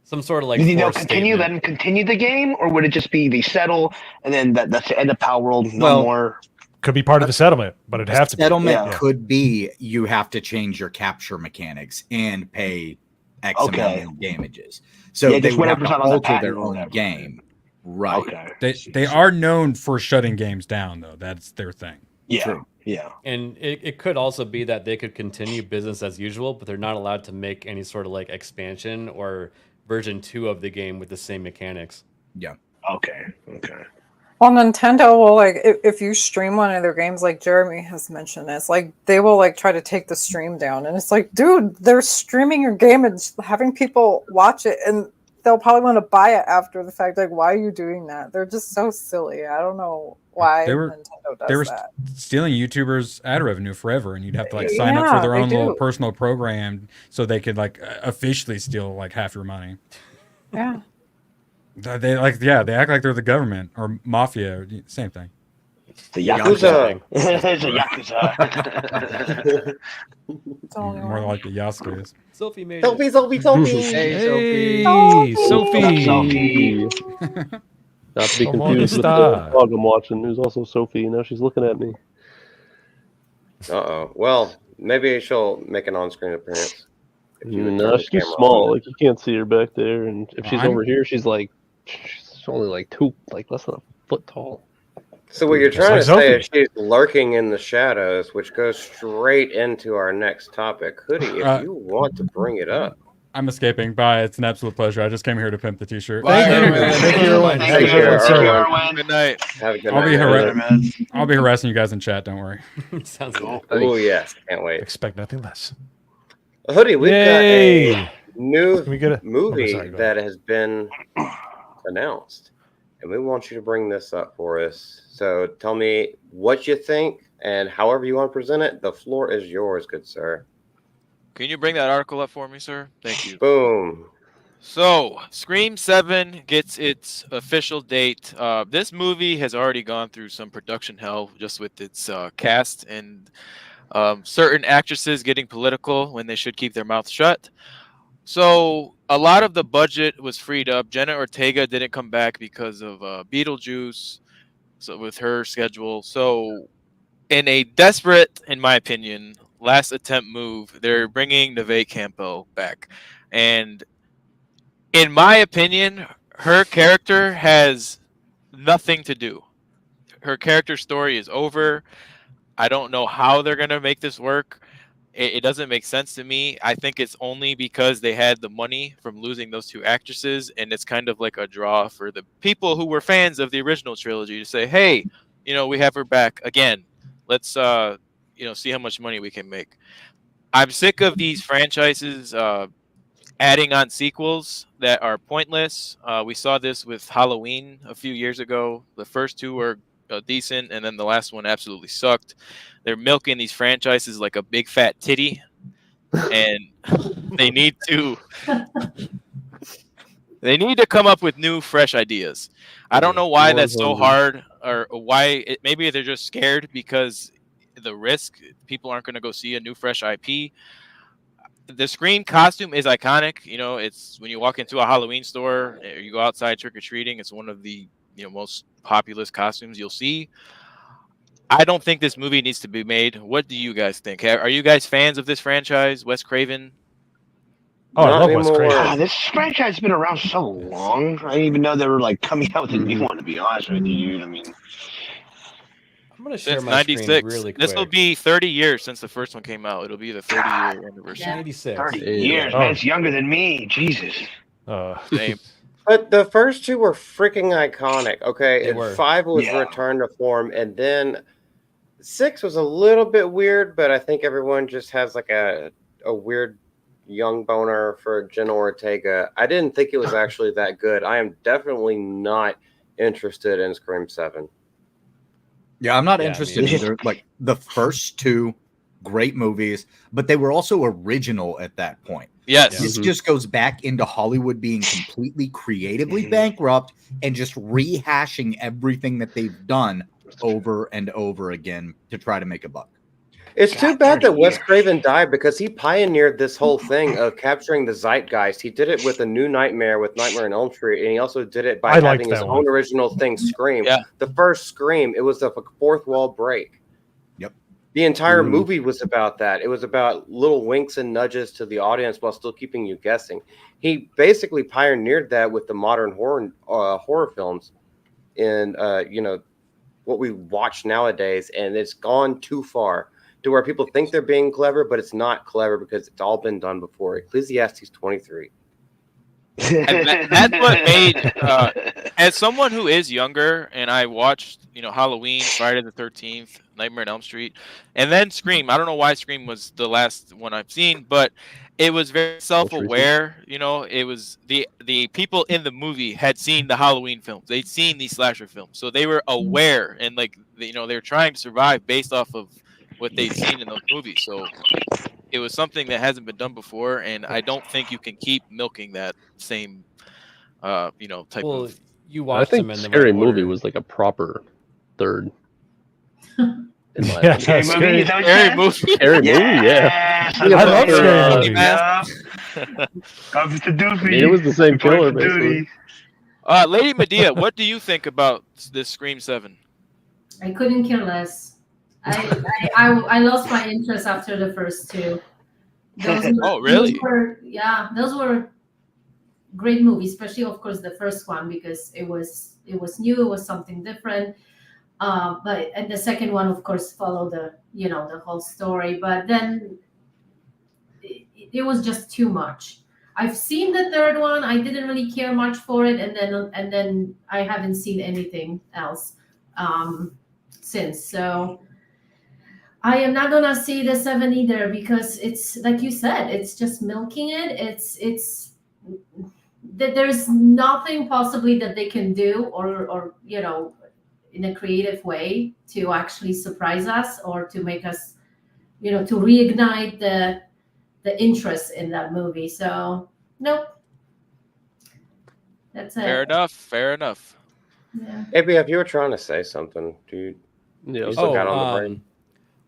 Some sort of like. You think they'll continue the game, or would it just be they settle and then that's the end of Palworld? No more. Could be part of the settlement, but it'd have to be. Settlement could be you have to change your capture mechanics and pay X amount of damages. So they would have to alter their own game. Right. Okay. They are known for shutting games down, though. That's their thing. Yeah. True. Yeah. And it could also be that they could continue business as usual, but they're not allowed to make any sort of like expansion or version 2 of the game with the same mechanics. Yeah. Okay. Well, Nintendo will if you stream one of their games, like Jeremy has mentioned, it's like they will try to take the stream down, and it's like, dude, they're streaming your game and having people watch it, and they'll probably want to buy it after the fact. Like, why are you doing that? They're just so silly. I don't know why They were Nintendo they were does that. stealing YouTubers' ad revenue forever, and you'd have to like sign up for Yeah, their they own little do. personal program so they could like officially steal like half your money. Yeah. They they act like they're the government or mafia, same thing. The Yakuza. It's a Yakuza. More like the Yasuke's. Sophie made Sophie, it. Sophie, Sophie. Hey, Sophie. Not to be Come on, confused with the Star. dog I'm watching, who's also Sophie. Now she's looking at me. Uh-oh. Well, maybe she'll make an on-screen appearance. If you would No, turn the she's too camera small. on. Like you can't see her back there, and if she's I'm- over here, she's only like less than a foot tall. So what you're Just trying like to say is Sophie. she's lurking in the shadows, which goes straight into our next topic. Hoodie, if you want to bring it up. I'm escaping. Bye. It's an absolute pleasure. I just came here to pimp the t-shirt. Thank you. Thank you, Erwin. Have a Take good care, one, sir. everyone. Good night. Have a good I'll night. I'll be harassing you guys in chat. Don't worry. Sounds good. Oh yes, can't wait. Expect nothing less. Hoodie, we've Yay. got a new Can we get a movie sorry, go that has been announced, and we want you to bring this up for us. So tell me what you think, and however you want to present it, the floor is yours, good sir. Can you bring that article up for me, sir? Thank you. Boom. So, Scream 7 gets its official date. This movie has already gone through some production hell just with its cast and certain actresses getting political when they should keep their mouths shut. So, a lot of the budget was freed up. Jenna Ortega didn't come back because of Beetlejuice, so with her schedule. So, in a desperate, in my opinion, last attempt move, they're bringing Neve Campbell back. And in my opinion, her character has nothing to do. Her character story is over. I don't know how they're going to make this work. It doesn't make sense to me. I think it's only because they had the money from losing those two actresses, and it's kind of like a draw for the people who were fans of the original trilogy to say, hey, we have her back again. Let's see how much money we can make. I'm sick of these franchises adding on sequels that are pointless. We saw this with Halloween a few years ago. The first two were decent, and then the last one absolutely sucked. They're milking these franchises like a big fat titty, and they need to come up with new, fresh ideas. I don't know why that's so hard, or why. Maybe they're just scared because the risk. People aren't going to go see a new, fresh IP. The Scream costume is iconic. It's when you walk into a Halloween store or you go outside trick-or-treating, it's one of the most populous costumes you'll see. I don't think this movie needs to be made. What do you guys think? Are you guys fans of this franchise, Wes Craven? Oh, I love Wes Craven. This franchise has been around so long. I didn't even know they were like coming out with a new one, to be honest with you, dude. I mean, I'm going to share Since my screen 96. really quick. This will be 30 years since the first one came out. It'll be the 30-year anniversary. 86. 30 years, man. It's younger than me. Jesus. Same. But the first two were freaking iconic. Okay, They and were. 5 was Return to Form, and then 6 was a little bit weird, but I think everyone just has like a weird young boner for Jenna Ortega. I didn't think it was actually that good. I am definitely not interested in Scream 7. Yeah, I'm not Yeah, interested me either. Like the first two, great movies, but they were also original at that point. Yes. This just goes back into Hollywood being completely creatively bankrupt and just rehashing everything that they've done over and over again to try to make a buck. It's too bad that Wes Craven died because he pioneered this whole thing of capturing the zeitgeist. He did it with A New Nightmare with Nightmare on Elm Street, and he also did it by having his own original thing, Scream. Yeah. The first Scream, it was a fourth wall break. Yep. The entire movie was about that. It was about little winks and nudges to the audience while still keeping you guessing. He basically pioneered that with the modern horror films in what we watch nowadays, and it's gone too far to where people think they're being clever, but it's not clever because it's all been done before. Ecclesiastes 23. And that's what made, as someone who is younger, and I watched, Halloween, Friday the 13th, Nightmare on Elm Street, and then Scream. I don't know why Scream was the last one I've seen, but it was very self-aware. You know, it was the people in the movie had seen the Halloween films. They'd seen these slasher films, so they were aware and like you know they were trying to survive based off of what they'd seen in those movies. So it was something that hasn't been done before, and I don't think you can keep milking that same, you know, type of. You I watched think them in the Scary right Movie order. was like a proper third. In my Yeah, opinion. Scary Scary movie. Scary Movie, yeah. I love Scary Movie. Comes to do I for mean, it you. was the same Reports killer, for duty. basically. Lady Medea, what do you think about this Scream 7? I couldn't care less. I lost my interest after the first two. Oh, really? Those were great movies, especially of course the first one because it was new, it was something different. But and the second one, of course, followed the whole story. But then it was just too much. I've seen the third one. I didn't really care much for it, and then I haven't seen anything else since. So I am not gonna see the 7 either because it's like you said, it's just milking it. It's there's nothing possibly that they can do or in a creative way to actually surprise us or to make us to reignite the interest in that movie. So nope, that's it. Fair enough. Yeah. Maybe if you were trying to say something, dude. Yeah. You still got on the brain.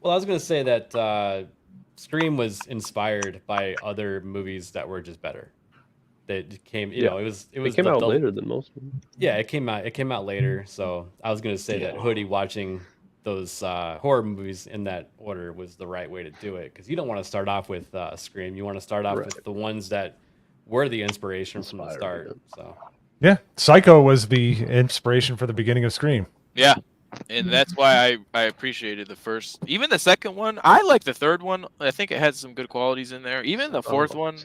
Well, I was gonna say that Scream was inspired by other movies that were just better. That came, it was. It came out later than most of them. Yeah, it came out later. So I was gonna say that Hoodie watching those horror movies in that order was the right way to do it because you don't want to start off with Scream. You want to start off with the ones that were the inspiration from the start. So Yeah, Psycho was the inspiration for the beginning of Scream. Yeah, and that's why I appreciated the first, even the second one. I like the third one. I think it had some good qualities in there. Even the fourth one.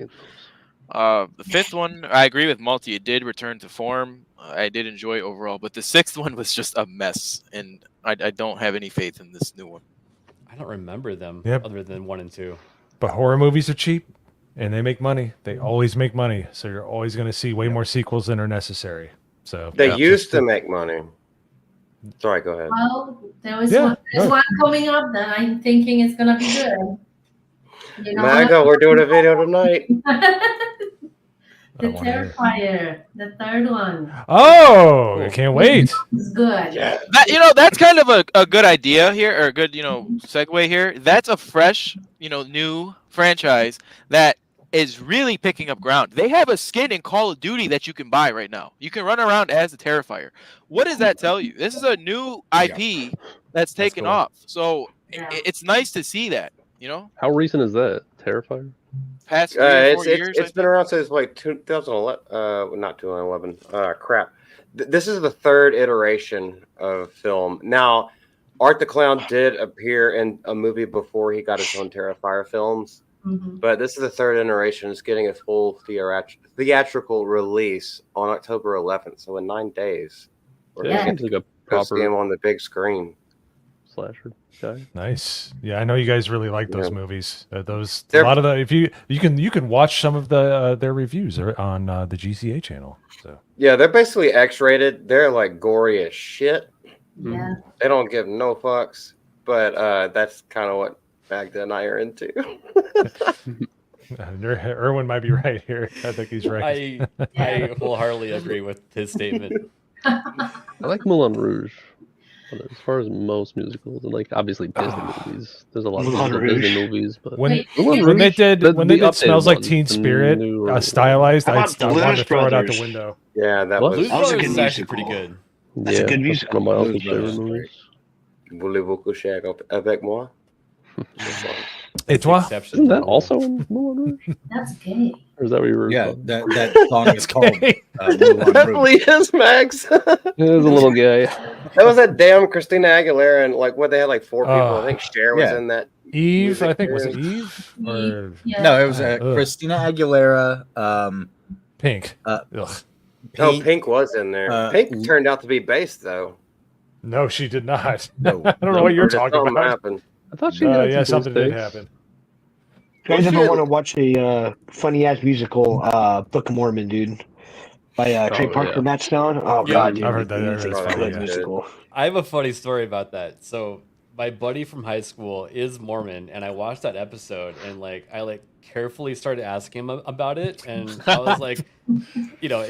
The fifth one, I agree with Multi. It did return to form. I did enjoy overall, but the sixth one was just a mess, and I don't have any faith in this new one. I don't remember them other than 1 and 2. But horror movies are cheap, and they make money. They always make money, so you're always going to see way more sequels than are necessary. So They used to make money. Sorry, go ahead. Well, there's one coming up that I'm thinking is gonna be good. Maga, we're doing a video tonight. The Terrifier, the third one. Oh, I can't wait. It's good. Yeah. That's kind of a good idea here, or a good, segue here. That's a fresh, new franchise that is really picking up ground. They have a skin in Call of Duty that you can buy right now. You can run around as the Terrifier. What does that tell you? This is a new IP that's taken off. So it's nice to see that, How recent is that? Terrifier? Past 3 or 4 years. It's been around since like 2011. Not 2011. Crap. This is the third iteration of film. Now, Art the Clown did appear in a movie before he got his own Terrifier films. Mm-hmm. But this is the third iteration. It's getting a full theatrical release on October 11th. So in 9 days, we're going to like a go see proper him on the big screen. slasher guy. Nice. Yeah, I know you guys really like those movies. A They're- lot of the you can watch some of their reviews on the GCA channel. So Yeah, they're basically X-rated. They're like gory as shit. Yeah. They don't give no fucks. But that's kind of what Magda and I are into. Erwin might be right here. I think he's right. I wholeheartedly agree with his statement. I like Moulin Rouge. But as far as most musicals, and like obviously Disney movies, there's a lot of Moulin musical Rouge. Disney movies. But When Moulin they Rouge, did the Smells updated Like one, Teen the Spirit new stylized, How I about wanted Blues to throw it out the Brothers? window. Yeah, that What? was. Blues Brothers a good is actually pretty musical. good. That's a good that's musical. one of my Blues uncle's favorite Brothers. movies. Voulez-vous coucher avec moi? Et toi? Exception. Isn't that also in Moulin Rouge? That's gay. Or is that what you were? Yeah, talking that song is called gay. Moulin Rouge. Definitely is, Max. It is a little gay. That was that damn Christina Aguilera, and like what they had like 4 people. I think Cher was Yeah. in that. Eve, music I think was it video. Eve or Yeah. No, it was Ugh. Christina Aguilera. Pink? Uh, Ugh. No, Pink was in there. Pink turned out to be based though. No, she did not. No. I don't know what you're Or did talking something about. happen? I thought she had Yeah, some something did mistakes. happen. You guys ever want to watch a funny ass musical, Book of Mormon, dude? By Trey Parker and Matt Stone. Oh Yeah, god, dude, I've heard that. it's a That's good funny, musical. I have a funny story about that. So my buddy from high school is Mormon, and I watched that episode, and like I carefully started asking him about it, and I was like, you know,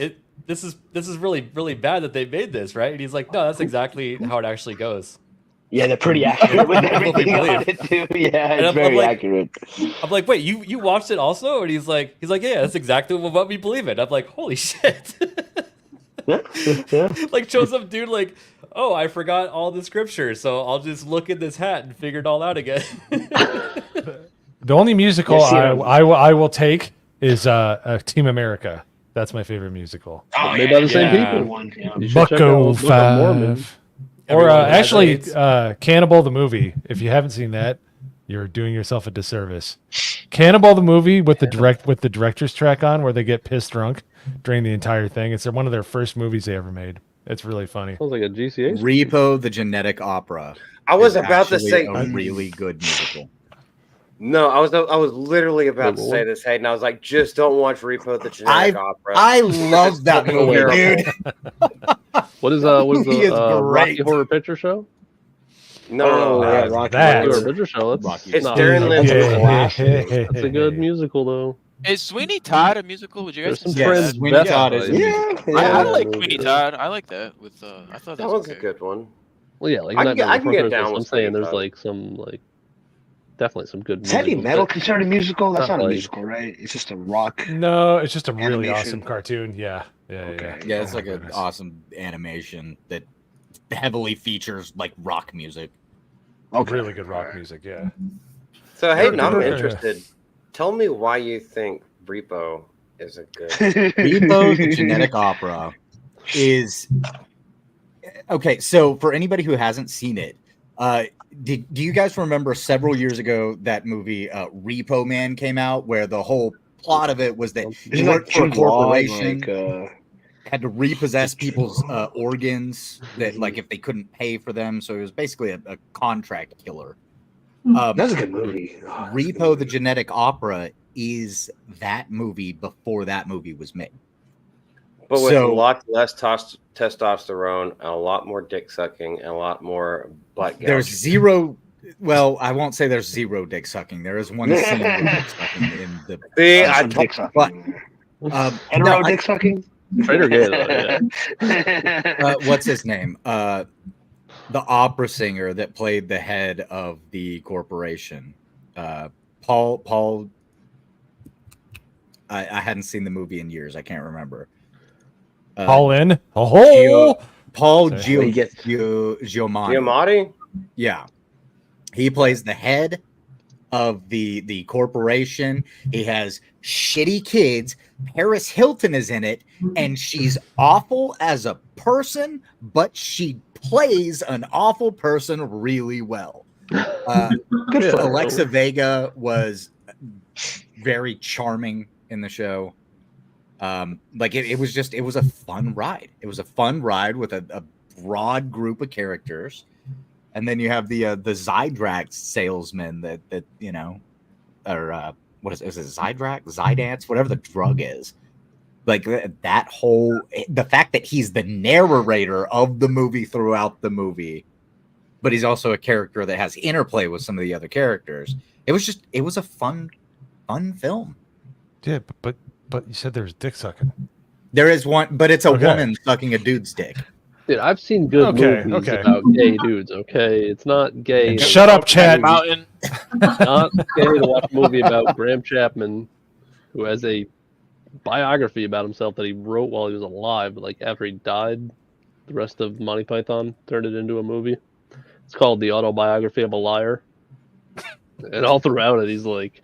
this is really really bad that they made this, right? And he's like, no, that's exactly how it actually goes. Yeah, they're pretty accurate with That's what we everything on believe. it too. Yeah, And it's I'm very like, accurate. I'm like, wait, you watched it also? And he's like, yeah, that's exactly what we believe in. I'm like, holy shit. Like shows up dude like, oh, I forgot all the scripture, so I'll just look in this hat and figure it all out again. The only musical I will take is Team America. That's my favorite musical. Oh, made by the same people. You should check out Bucko Book of Mormon. 5. Or actually, Cannibal the movie. If you haven't seen that, you're doing yourself a disservice. Cannibal the movie with the director's track on, where they get pissed drunk during the entire thing. It's one of their first movies they ever made. It's really funny. Sounds like a GCA. Repo the Genetic Opera. I was is about to actually say a really good musical. No, I was literally about to say this, Hayden. I was like, just don't watch Repo the Genetic Opera. I love that movie, dude. What is the Movie is Rocky great. Horror Picture Show? No, Rocky Horror Picture Show. That's It's not- Darren Lynch's classic. That's a good musical though. Is Sweeney Todd a musical? Would you guys There's some consider friends that? Sweeney Todd is I like Sweeney Todd. I like that. With I thought That was a good one. Well, yeah, like I not can get down I'm with saying Sweeney there's Todd. like some definitely some good. Is heavy musicals, metal but considered a musical? That's not a like- musical, right? It's just a rock. No, it's just a really Animation. awesome cartoon. Yeah. Yeah, it's like an awesome animation that heavily features like rock music. Really good rock music. Yeah. So Hayden, I'm Okay. interested. Tell me why you think Repo is a good. Repo the Genetic Opera is okay. So for anybody who hasn't seen it, do you guys remember several years ago that movie Repo Man came out, where the whole plot of it was that he Isn't worked that for a Jude Law, corporation, like, had to repossess people's organs that like if they couldn't pay for them. So it was basically a contract killer. That's a good movie. Repo the Genetic Opera is that movie before that movie was made. But with So- a lot less testosterone and a lot more dick sucking and a lot more butt. There's gouging. zero. Well, I won't say there's zero dick sucking. There is one scene of dick sucking in the. See, Some dick sucking. But Hetero dick sucking? Straight or gay though, yeah. what's his name? The opera singer that played the head of the corporation. Paul. I hadn't seen the movie in years. I can't remember. All in. Oh, Paul Sorry. Giamatti. Giamatti? Yeah. He plays the head of the corporation. He has shitty kids. Paris Hilton is in it, and she's awful as a person, but she plays an awful person really well. Good for her. Alexa Vega was very charming in the show. It was a fun ride. It was a fun ride with a broad group of characters. And then you have the Zydrax salesman that you know, or what is it, Zydrax, Zydance, whatever the drug is. Like that whole, the fact that he's the narrator of the movie throughout the movie, but he's also a character that has interplay with some of the other characters. It was a fun film. yeah, but you said there's dick sucking. There is one, but it's a Okay. woman sucking a dude's dick. Dude, I've seen good movies okay. about gay dudes. Okay, it's not gay. And to shut up, watch a Chad. movie- Mountain. It's not gay to watch a movie about Graham Chapman, who has a biography about himself that he wrote while he was alive. But like after he died, the rest of Monty Python turned it into a movie. It's called The Autobiography of a Liar. And all throughout it, he's like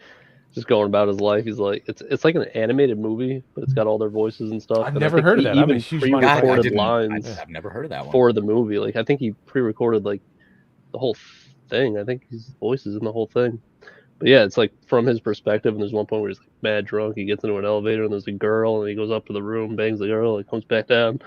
just going about his life. He's like, it's like an animated movie, but it's got all their voices and stuff. I've And I never think heard of he that. I'm a even huge Monty Python pre-recorded fan. lines I've never heard of that one. for the movie. Like I think he pre-recorded like the whole thing. I think his voice is in the whole thing. But yeah, it's like from his perspective. And there's one point where he's like mad drunk. He gets into an elevator and there's a girl, and he goes up to the room, bangs the girl, and comes back down.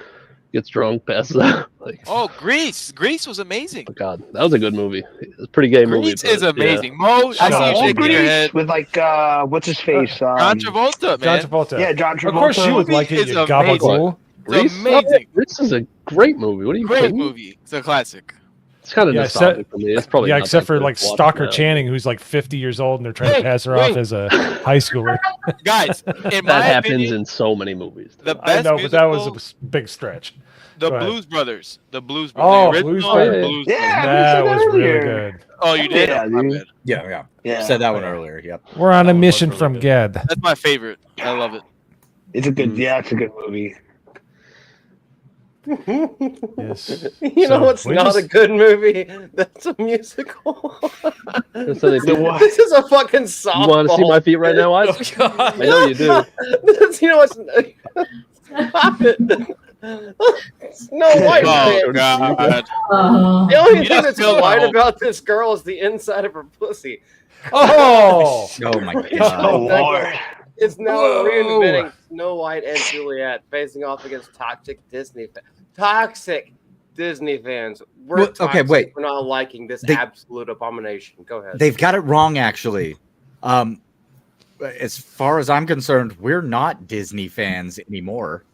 gets drunk, passes out. Like, Oh, Grease. Grease was amazing. oh God, that was a good movie. It's a pretty gay movie. Grease is but, yeah. amazing. Mo, I I saw see you old shaking your head. Grease with like what's his face? John Travolta, man. John Travolta. Yeah, John Travolta. Of course you would Movie like it, is you amazing. gabagool. It's amazing. This is a great movie. What are you Great kidding? movie. It's a classic. It's kind of Yeah, nostalgic for me. It's probably yeah, not except that for good like to watch Stalker now. Channing, who's like 50 years old, and they're trying to Wait, pass her wait. off as a high schooler. Guys, in That my happens opinion, in so many movies. the I best know, but that was musical, a big stretch. the Go ahead. Blues Brothers. The Blues Oh, Brothers. The Blues original Brothers. Blues Yeah, Brothers. we That said was earlier. really good. Oh, you did? Yeah, Oh, my dude. bad. Yeah. Yeah. Said that one earlier. Yep. We're on That a one was mission really from good. Ged. That's my favorite. I love it. It's a good. Yeah, it's a good movie. Yes. You know So, what's we not just- a good movie? That's a musical. That's how they do it. This is a fucking softball. You want to see my feet right now? I know you do. You know what's? Stop it. Snow White. Oh, man. God. The only You thing just that's killed white my about this girl is the inside of her pussy. Oh! Oh my Oh God. Lord. It's now Whoa. reinventing Snow White and Juliet facing off against toxic Disney fans. We're Well, okay, toxic wait. for not liking this They- absolute abomination. Go ahead. They've got it wrong, actually. As far as I'm concerned, we're not Disney fans anymore.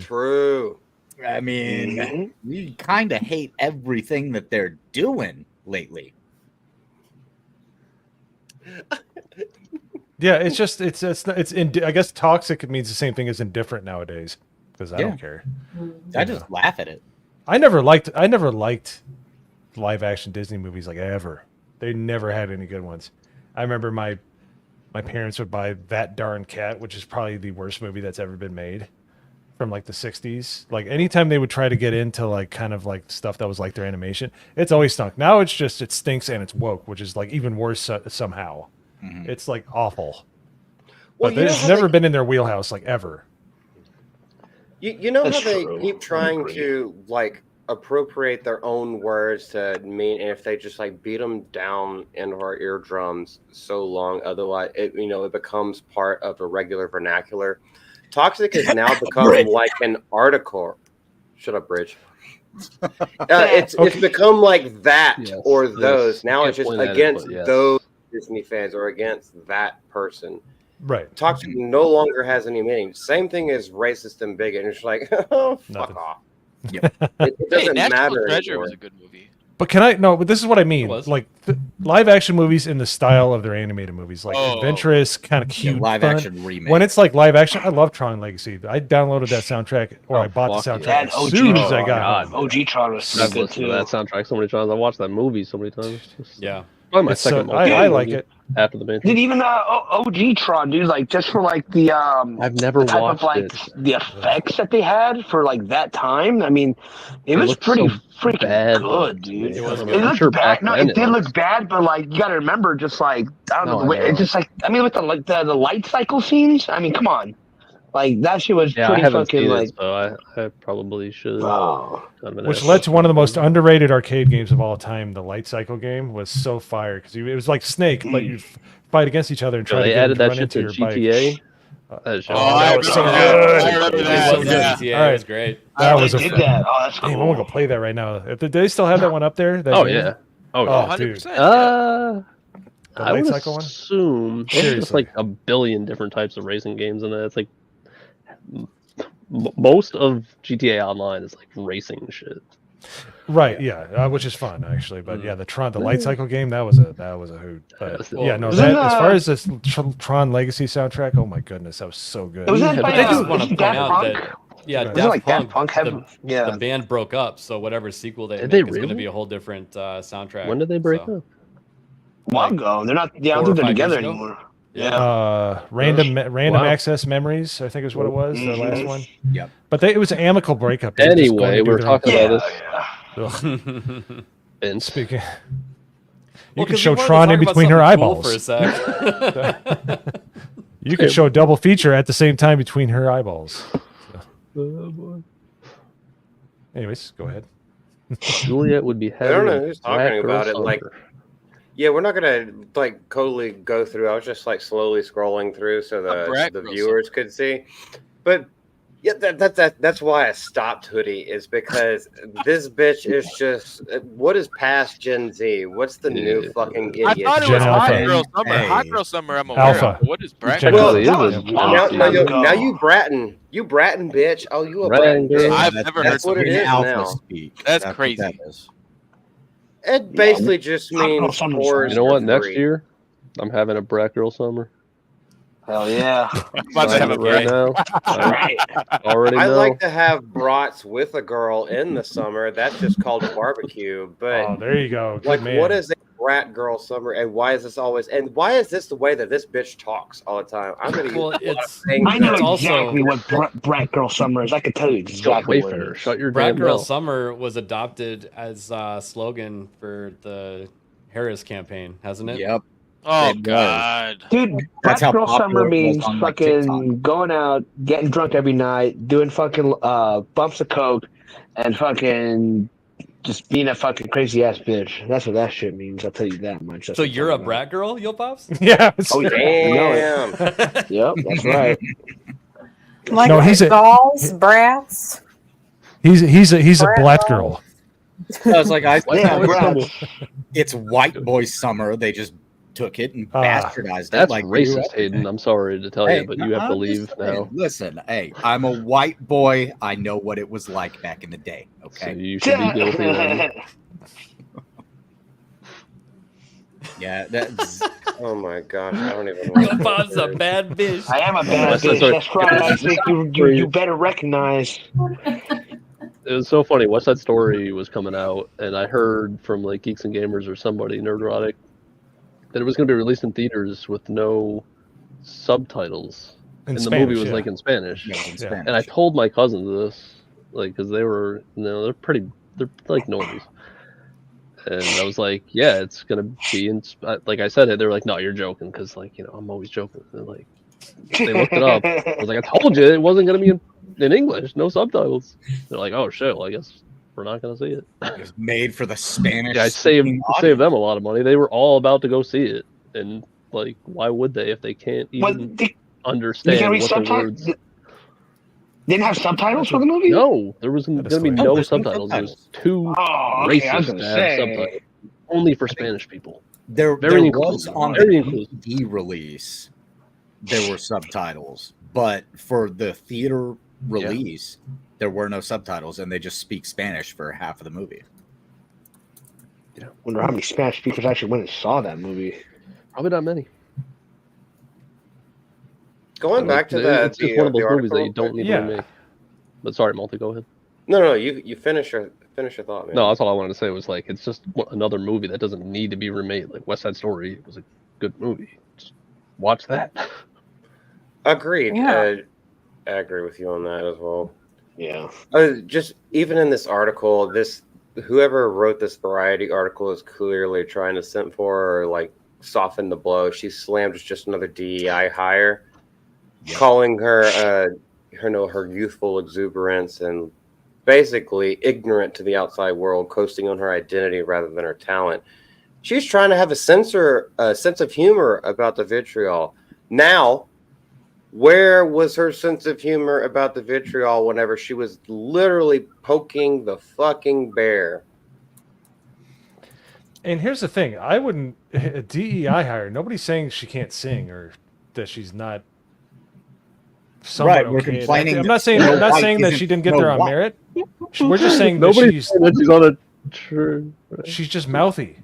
True. I mean, we kind of hate everything that they're doing lately. Yeah, it's just it's I guess toxic means the same thing as indifferent nowadays because I Yeah. don't care. I just laugh at it. I never liked live action Disney movies like ever. They never had any good ones. I remember my parents would buy That Darn Cat, which is probably the worst movie that's ever been made from like the 60s. Like anytime they would try to get into like kind of like stuff that was like their animation, it's always stunk. Now it's just it stinks and it's woke, which is like even worse somehow. It's like awful. Well, But you know it's how never they- been in their wheelhouse like ever. You know That's how they true. keep I trying agree. to like appropriate their own words to mean, and if they just like beat them down into our eardrums so long, otherwise it it becomes part of the regular vernacular. Toxic has now become Bridge. like an article. Shut up, Bridge. It's become like that Yes, or yes. those. Now Can't it's just point at it, against but yes. those Disney fans or against that person. Right. Toxic no longer has any meaning. Same thing as racist and bigot. And it's like, oh, fuck Nothing. off. Yep. It Hey, doesn't National matter Treasure anymore. was a good movie. But but this is what I mean. was. Like live action movies in the style of their animated movies, like Oh. adventurous, kind of cute, live fun. action remake. When it's like live action, I love Tron Legacy. I downloaded that soundtrack, or I bought the fuck soundtrack yeah. That as OG soon as I Tron. got home. OG Tron was so I've good listened too. to that soundtrack so many times. I watched that movie so many times. It's Yeah. probably my It's so- second most I favorite like movie it. after the main. Did even OG Tron, dude, like just for like the I've never the type watched of like it. the effects that they had for like that time. I mean, it was looked pretty so freaking bad. good, dude. It was It good. I'm looked sure bad. back No, then it did was. look bad, but like you got to remember, just like I don't know, No, the way I know. it's just like I mean, with the like the light cycle scenes. I mean, come on, like that shit was Yeah, I pretty haven't fucking seen like. it, so I probably should. Oh, Which led to one of the most underrated arcade games of all time. The Light Cycle game was so fire because it was like Snake, like you fight against each other and try to They get added them that to run shit into to your bike. GTA. That shit that was so remember good. that. I remember It that. was Yeah. GTA. All right. It was great. That oh, was they a did that. Oh, that's Damn, I cool. want to go play that right now. Do they still have that one up there? That Oh game? yeah. Oh Oh, yeah. dude. 100%. The I Light would Cycle one? assume there's just Seriously. like a billion different types of racing games in there. It's like most of GTA Online is like racing shit. Right, yeah, which is fun actually. But yeah, the Light Cycle game that was a hoot. But Well, yeah, no, Wasn't, that as far as this Tron Legacy soundtrack, oh my goodness, that was so good. Wasn't that by But I just isn't want to point Daft out Punk? that yeah, Wasn't Wasn't it like Daft Punk have? the Yeah. band broke up, so whatever sequel they Did make they is going to really? be a whole different soundtrack. When did they break so. up? A while ago. They're not. Yeah, I 4 don't or think they're 5 years together ago? anymore. Yeah. Random Wow. Access Memories, I think is what it was, the last Mhm. one. Yep. But it was an amicable breakup. They were just going Anyway, to do we're their own talking thing. about Yeah, this. yeah. Ugh. Vince. Speaking, you Well, could 'cause show we wanted to Tron in talk about between her something cool eyeballs. for a sec. You could show double feature at the same time between her eyeballs. Oh, boy. Anyways, go ahead. Juliet would be I having don't know a who's black talking girl about it. Like, summer. yeah, we're not gonna like totally go through. I was just like slowly scrolling through so A brat the girl viewers could see. But Yeah, that's why I stopped Hoodie, is because this bitch is just, what is past Gen Z? What's the new fucking I idiot? thought it Gen was Hot Alpha. Girl Summer. Hey. Hot Girl Summer, I'm aware Alpha. of. But what is Brat Gen Girl? Alpha. Well, It is a now you Bratton, bitch. Oh, you a Bratton Bratton girl. bitch. I've never heard That's what it in is alpha now. speak. That's what crazy. that is. It basically just Hot Girl means Summer's fours. fine. You know what? are Next free. year, I'm having a brat girl summer. Hell yeah. I'm about to Signing have a it right brat. now. Right. Already I know. like to have brats with a girl in the summer. That's just called a barbecue. But Oh, there you go. Good like, man. what is a brat girl summer, and why is this always? And why is this the way that this bitch talks all the time? I'm gonna. Well, it's I know it's exactly also what Brat Girl Summer is. I could tell you exactly what it Wayfarer, is. shut your Brat damn Girl mouth. Summer was adopted as a slogan for the Harris campaign, hasn't it? Yep. Oh It was. God. Dude, That's Brat how Girl popular Summer it was means on, like, fucking going out, getting drunk every night, doing fucking bumps of coke, and fucking just being a fucking crazy ass bitch. That's what that shit means. I'll tell you that much. That's So what I'm you're a talking brat girl, Yo Pops? Yeah. Oh yeah, you know it. Damn. Yep, that's right. Like No, he's a- dolls, brats. He's a Brat black girl. girl. I was like, Yeah, brats. it's white boy summer. They just took it and Ah, bastardized it. That's like racist, Hayden. I'm sorry to tell you, but you have to I'm just leave saying, now. Listen, hey, I'm a white boy. I know what it was like back in the day. So Okay. you should be guilty then. Yeah, that's. Oh my gosh, I don't even. Yo Pops a bad bitch. I am a bad bitch. That's right. I think you better recognize. It was so funny. West Side Story was coming out, and I heard from like Geeks and Gamers or somebody, Nerdrotic, that it was going to be released in theaters with no subtitles, In and Spanish, the movie was yeah. like in Spanish. Yeah, in Spanish. And I told my cousins this, like, because they were, they're like normies. And I was like, yeah, it's gonna be in. Like I said it, they were like, no, you're joking, because like I'm always joking. They're like, they looked it up. I was like, I told you it wasn't gonna be in English, no subtitles. They're like, oh shit, well I guess we're not gonna see it. It was made for the Spanish. Yeah, I saved them a lot of money. They were all about to go see it, and like, why would they if they can't even understand can read what the subtitles? words? They didn't have subtitles for the movie? No, there was gonna be no subtitles. There's too Oh, okay, I was racist gonna to have say. subtitles. Only for Spanish people. There Very was inclusive. on the Very inclusive. DVD release, there were subtitles, but for the theater release, there were no subtitles, and they just speak Spanish for half of the movie. Wonder how many Spanish speakers actually went and saw that movie. Probably not many. Going back to that, it's just one of those movies that article, you don't need Yeah. to remake. But sorry, Multi, go ahead. No, you finish your thought, man. No, that's all I wanted to say was like it's just another movie that doesn't need to be remade. Like West Side Story was a good movie. Just watch that. Agreed. Yeah. I agree with you on that as well. Yeah. Just even in this article, whoever wrote this Variety article is clearly trying to simp for her or like soften the blow. She slammed just another DEI hire, calling her her youthful exuberance and basically ignorant to the outside world, coasting on her identity rather than her talent. She's trying to have a sense of humor about the vitriol. Now, where was her sense of humor about the vitriol whenever she was literally poking the fucking bear? And here's the thing: I wouldn't a DEI hire. Nobody's saying she can't sing or that she's not. Right, we're okay. complaining I'm that not saying Snow I'm not White saying that isn't she didn't get Snow there on White. merit. We're just saying that Nobody's saying that she's on a true. she's just mouthy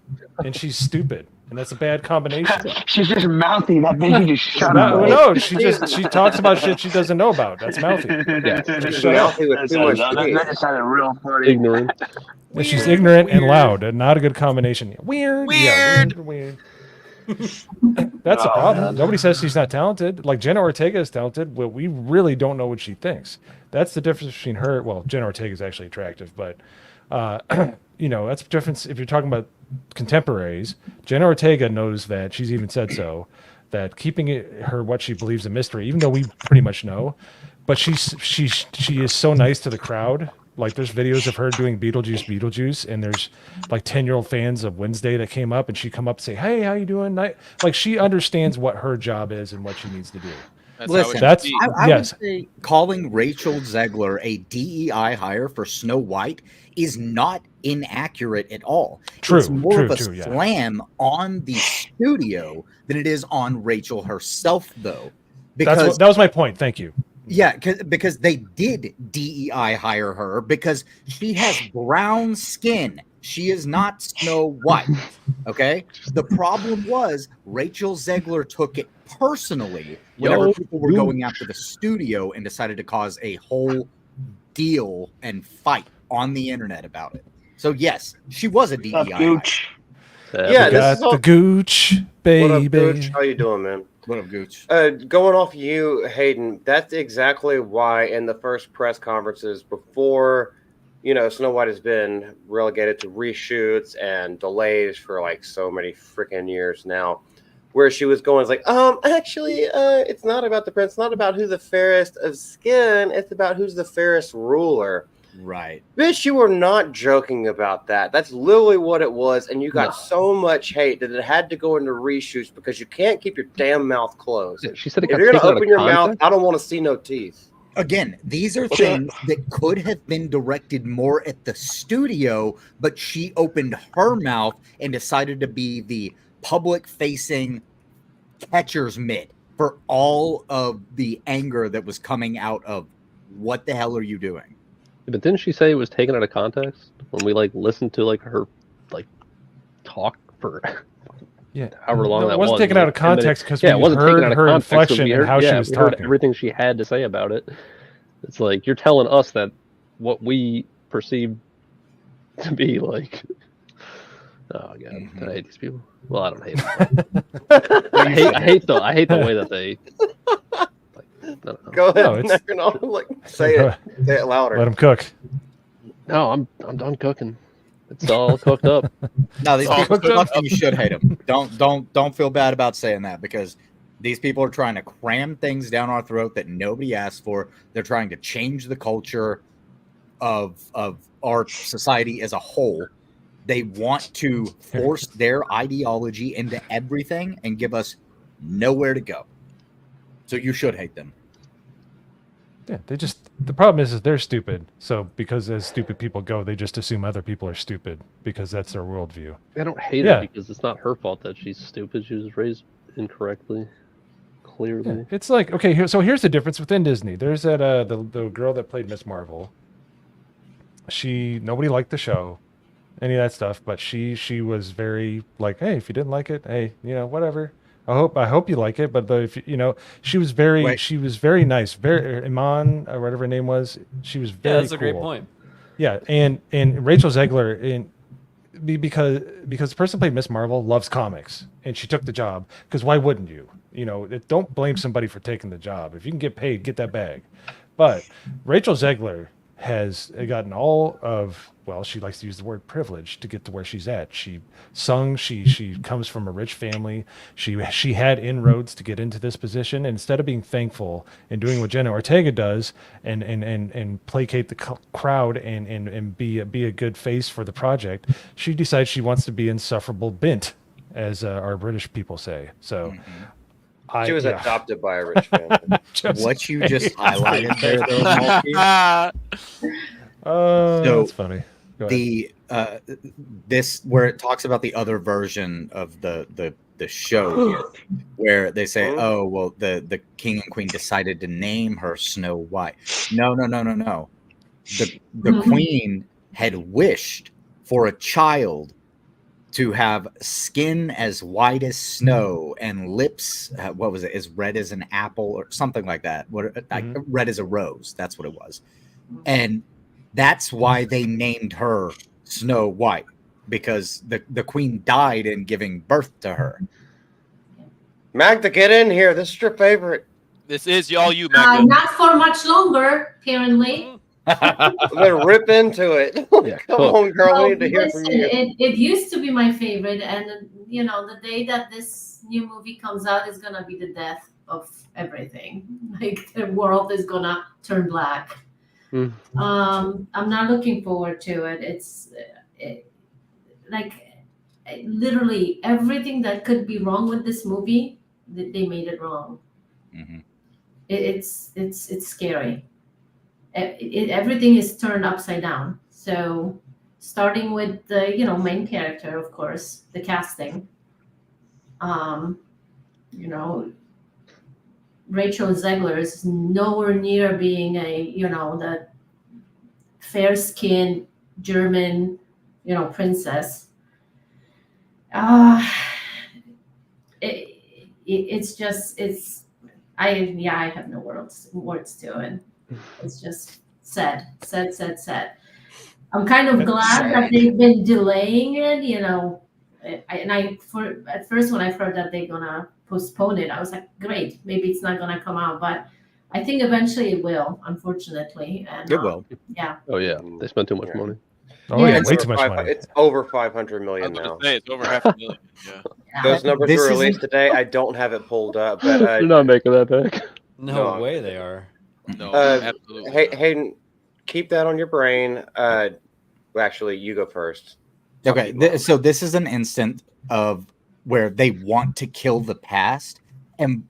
and she's stupid, and that's a bad combination. She's just mouthy. That bitch just shut No, up. no, she talks about shit she doesn't know about. That's mouthy. Yeah, Just shut up. Mouthy with too much teeth. That just sounded real funny. ignorant. And she's ignorant and loud, and not a good combination. Weird. Yeah, weird. That's a problem. Nobody says she's not talented. Like Jenna Ortega is talented, but we really don't know what she thinks. That's the difference between her. Well, Jenna Ortega is actually attractive, but that's the difference. If you're talking about contemporaries, Jenna Ortega knows that. She's even said so. That keeping her what she believes a mystery, even though we pretty much know, but she is so nice to the crowd. Like there's videos of her doing Beetlejuice, and there's like 10-year-old fans of Wednesday that came up, and she come up and say, "Hey, how you doing?" Like she understands what her job is and what she needs to do. That's how it Listen, should That's be. I yes, would say calling Rachel Zegler a DEI hire for Snow White is not inaccurate at all. It's true, more true, of a true. Yeah, slam on the studio than it is on Rachel herself, though. that's Because that was my point. Thank you. yeah, because they did DEI hire her because she has brown skin. She is not Snow White. Okay. The problem was Rachel Zegler took it personally whenever Yo, people were going after the studio and decided to cause a whole deal and fight on the internet about it. So yes, she was a DEI What's up, hire. Gooch? Yeah, We this got is all. the gooch, What up, Gooch? baby. How you doing, man? What up, Gooch? Going off you, Hayden, that's exactly why in the first press conferences before, Snow White has been relegated to reshoots and delays for like so many freaking years now, where she was going, it's like, actually, it's not about the prince, not about who's the fairest of skin, it's about who's the fairest ruler. Right. Bitch, you were not joking about that. That's literally what it was, and you got so much hate that it had to go into reshoots because you can't keep your damn mouth closed. Yeah, she said it If got you're taken gonna out of open your mouth, context. I don't want to see no teeth. Again, these are things that could have been directed more at the studio, but she opened her mouth and decided to be the public-facing catcher's mitt for all of the anger that was coming out of what the hell are you doing? But didn't she say it was taken out of context when we listened to her talk for Yeah, however long no, that it wasn't was? taken out of context because yeah, it we wasn't heard taken out of her context. inflection We and heard, how she was we heard talking. everything she had to say about it. It's like you're telling us that what we perceive to be like. Oh god, I hate these people. Well, I don't hate them. I hate the way that they. I don't know. Go ahead, No, it's- say Go it, say it louder. Let him cook. No, I'm done cooking. It's all cooked up. No, these It's all people cooked up. suck and you should hate them. Don't feel bad about saying that because these people are trying to cram things down our throat that nobody asked for. They're trying to change the culture of our society as a whole. They want to force their ideology into everything and give us nowhere to go. So you should hate them. Yeah, the problem is they're stupid. So because as stupid people go, they just assume other people are stupid because that's their worldview. I don't hate Yeah. her because it's not her fault that she's stupid. She was raised incorrectly, clearly. Yeah, it's like, okay, here's the difference within Disney. There's that the girl that played Miss Marvel. Nobody liked the show, any of that stuff, but she was very like, hey, if you didn't like it, hey, whatever. I hope you like it, but if she was very nice, very Iman or whatever her name was. She was very that's a great cool. point. Yeah, and Rachel Zegler because the person who played Miss Marvel loves comics and she took the job because why wouldn't you? Don't blame somebody for taking the job. If you can get paid, get that bag. But Rachel Zegler has gotten all of, well, she likes to use the word privilege to get to where she's at. She sung, she comes from a rich family. She had inroads to get into this position. And instead of being thankful and doing what Jenna Ortega does and placate the crowd and be a good face for the project, she decides she wants to be insufferable bint, as our British people say. So She was adopted by a rich family. What you just highlighted there, though, Malky, Oh, So, that's funny. Go ahead. This where it talks about the other version of the show here, where they say, oh well, the king and queen decided to name her Snow White. No. The queen had wished for a child to have skin as white as snow and lips, what was it, as red as an apple or something like that. Red as a rose. That's what it was. And that's why they named her Snow White, because the queen died in giving birth to her. Magda, get in here. This is your favorite. This is all you, Magda. Not for much longer, apparently. Then rip into it. Come on, girl. We need to hear from Listen, you. it used to be my favorite, and the day that this new movie comes out is gonna be the death of everything. Like the world is gonna turn black. I'm not looking forward to it. Literally everything that could be wrong with this movie, they made it wrong. it's scary. Everything is turned upside down. So starting with the main character, of course, the casting. You know, Rachel Zegler is nowhere near being the fair-skinned German, princess. I have no words to it. It's just sad. I'm kind of glad that they've been delaying it, at first when I heard that they're gonna postpone it, I was like, great, maybe it's not gonna come out, but I think eventually it will, unfortunately. And, It will. Yeah. Oh yeah, they spent too much money. Oh yeah, It's way over too much money. It's over 500 million now. It's over $500,000,000. Yeah. Those numbers This were released isn't- today. I don't have it pulled up, but They're not making that back. No No. way they are. No, absolutely. Hey, not. Hayden, keep that on your brain. Well, actually, you go first. Okay, so this is an instant of where they want to kill the past, and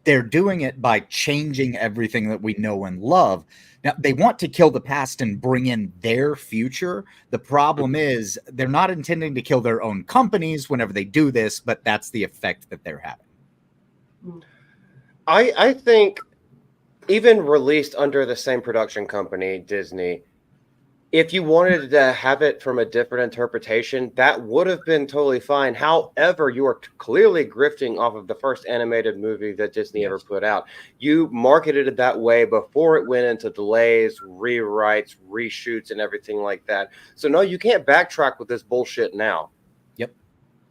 they're doing it by changing everything that we know and love. Now, they want to kill the past and bring in their future. The problem is they're not intending to kill their own companies whenever they do this, but that's the effect that they're having. I think even released under the same production company, Disney, if you wanted to have it from a different interpretation, that would have been totally fine. However, you are clearly grifting off of the first animated movie that Disney ever put out. You marketed it that way before it went into delays, rewrites, reshoots, and everything like that. So no, you can't backtrack with this bullshit now. Yep.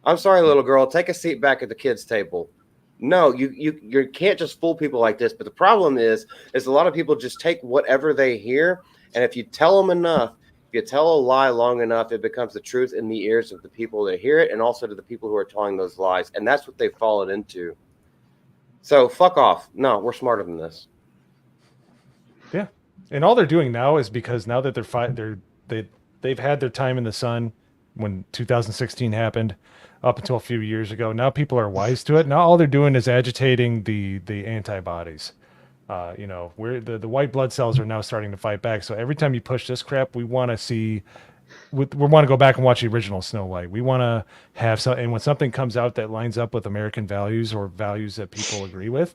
I'm sorry, little girl. Take a seat back at the kids' table. No, you can't just fool people like this. But the problem is a lot of people just take whatever they hear, and if you tell them enough, if you tell a lie long enough, it becomes the truth in the ears of the people that hear it, and also to the people who are telling those lies. And that's what they've fallen into. So fuck off. No, we're smarter than this. Yeah, and all they're doing now is because now that they've had their time in the sun when 2016 happened up until a few years ago. Now people are wise to it. Now all they're doing is agitating the antibodies. Where the white blood cells are now starting to fight back. So every time you push this crap, we want to see, we want to go back and watch the original Snow White. We want to have some, and when something comes out that lines up with American values or values that people agree with,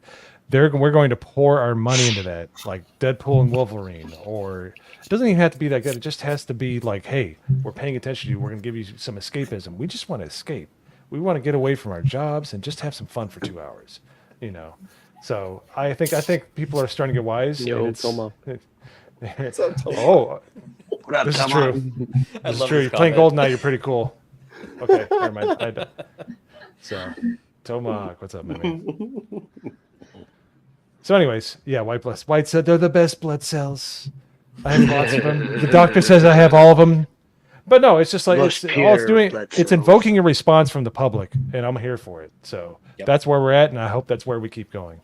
we're going to pour our money into that, like Deadpool and Wolverine. Or it doesn't even have to be that good. It just has to be like, hey, we're paying attention to you. We're going to give you some escapism. We just want to escape. We want to get away from our jobs and just have some fun for 2 hours. So I think people are starting to get wise. Yo, This Toma. is true. This is true. You're playing GoldenEye. You're pretty cool. Okay, never mind. So, Tomac, what's up, man? So, anyways, yeah, White said they're the best blood cells. I have lots of them. The doctor says I have all of them. But no, it's just like all it's doing. It's invoking a response from the public, and I'm here for it. So that's where we're at, and I hope that's where we keep going.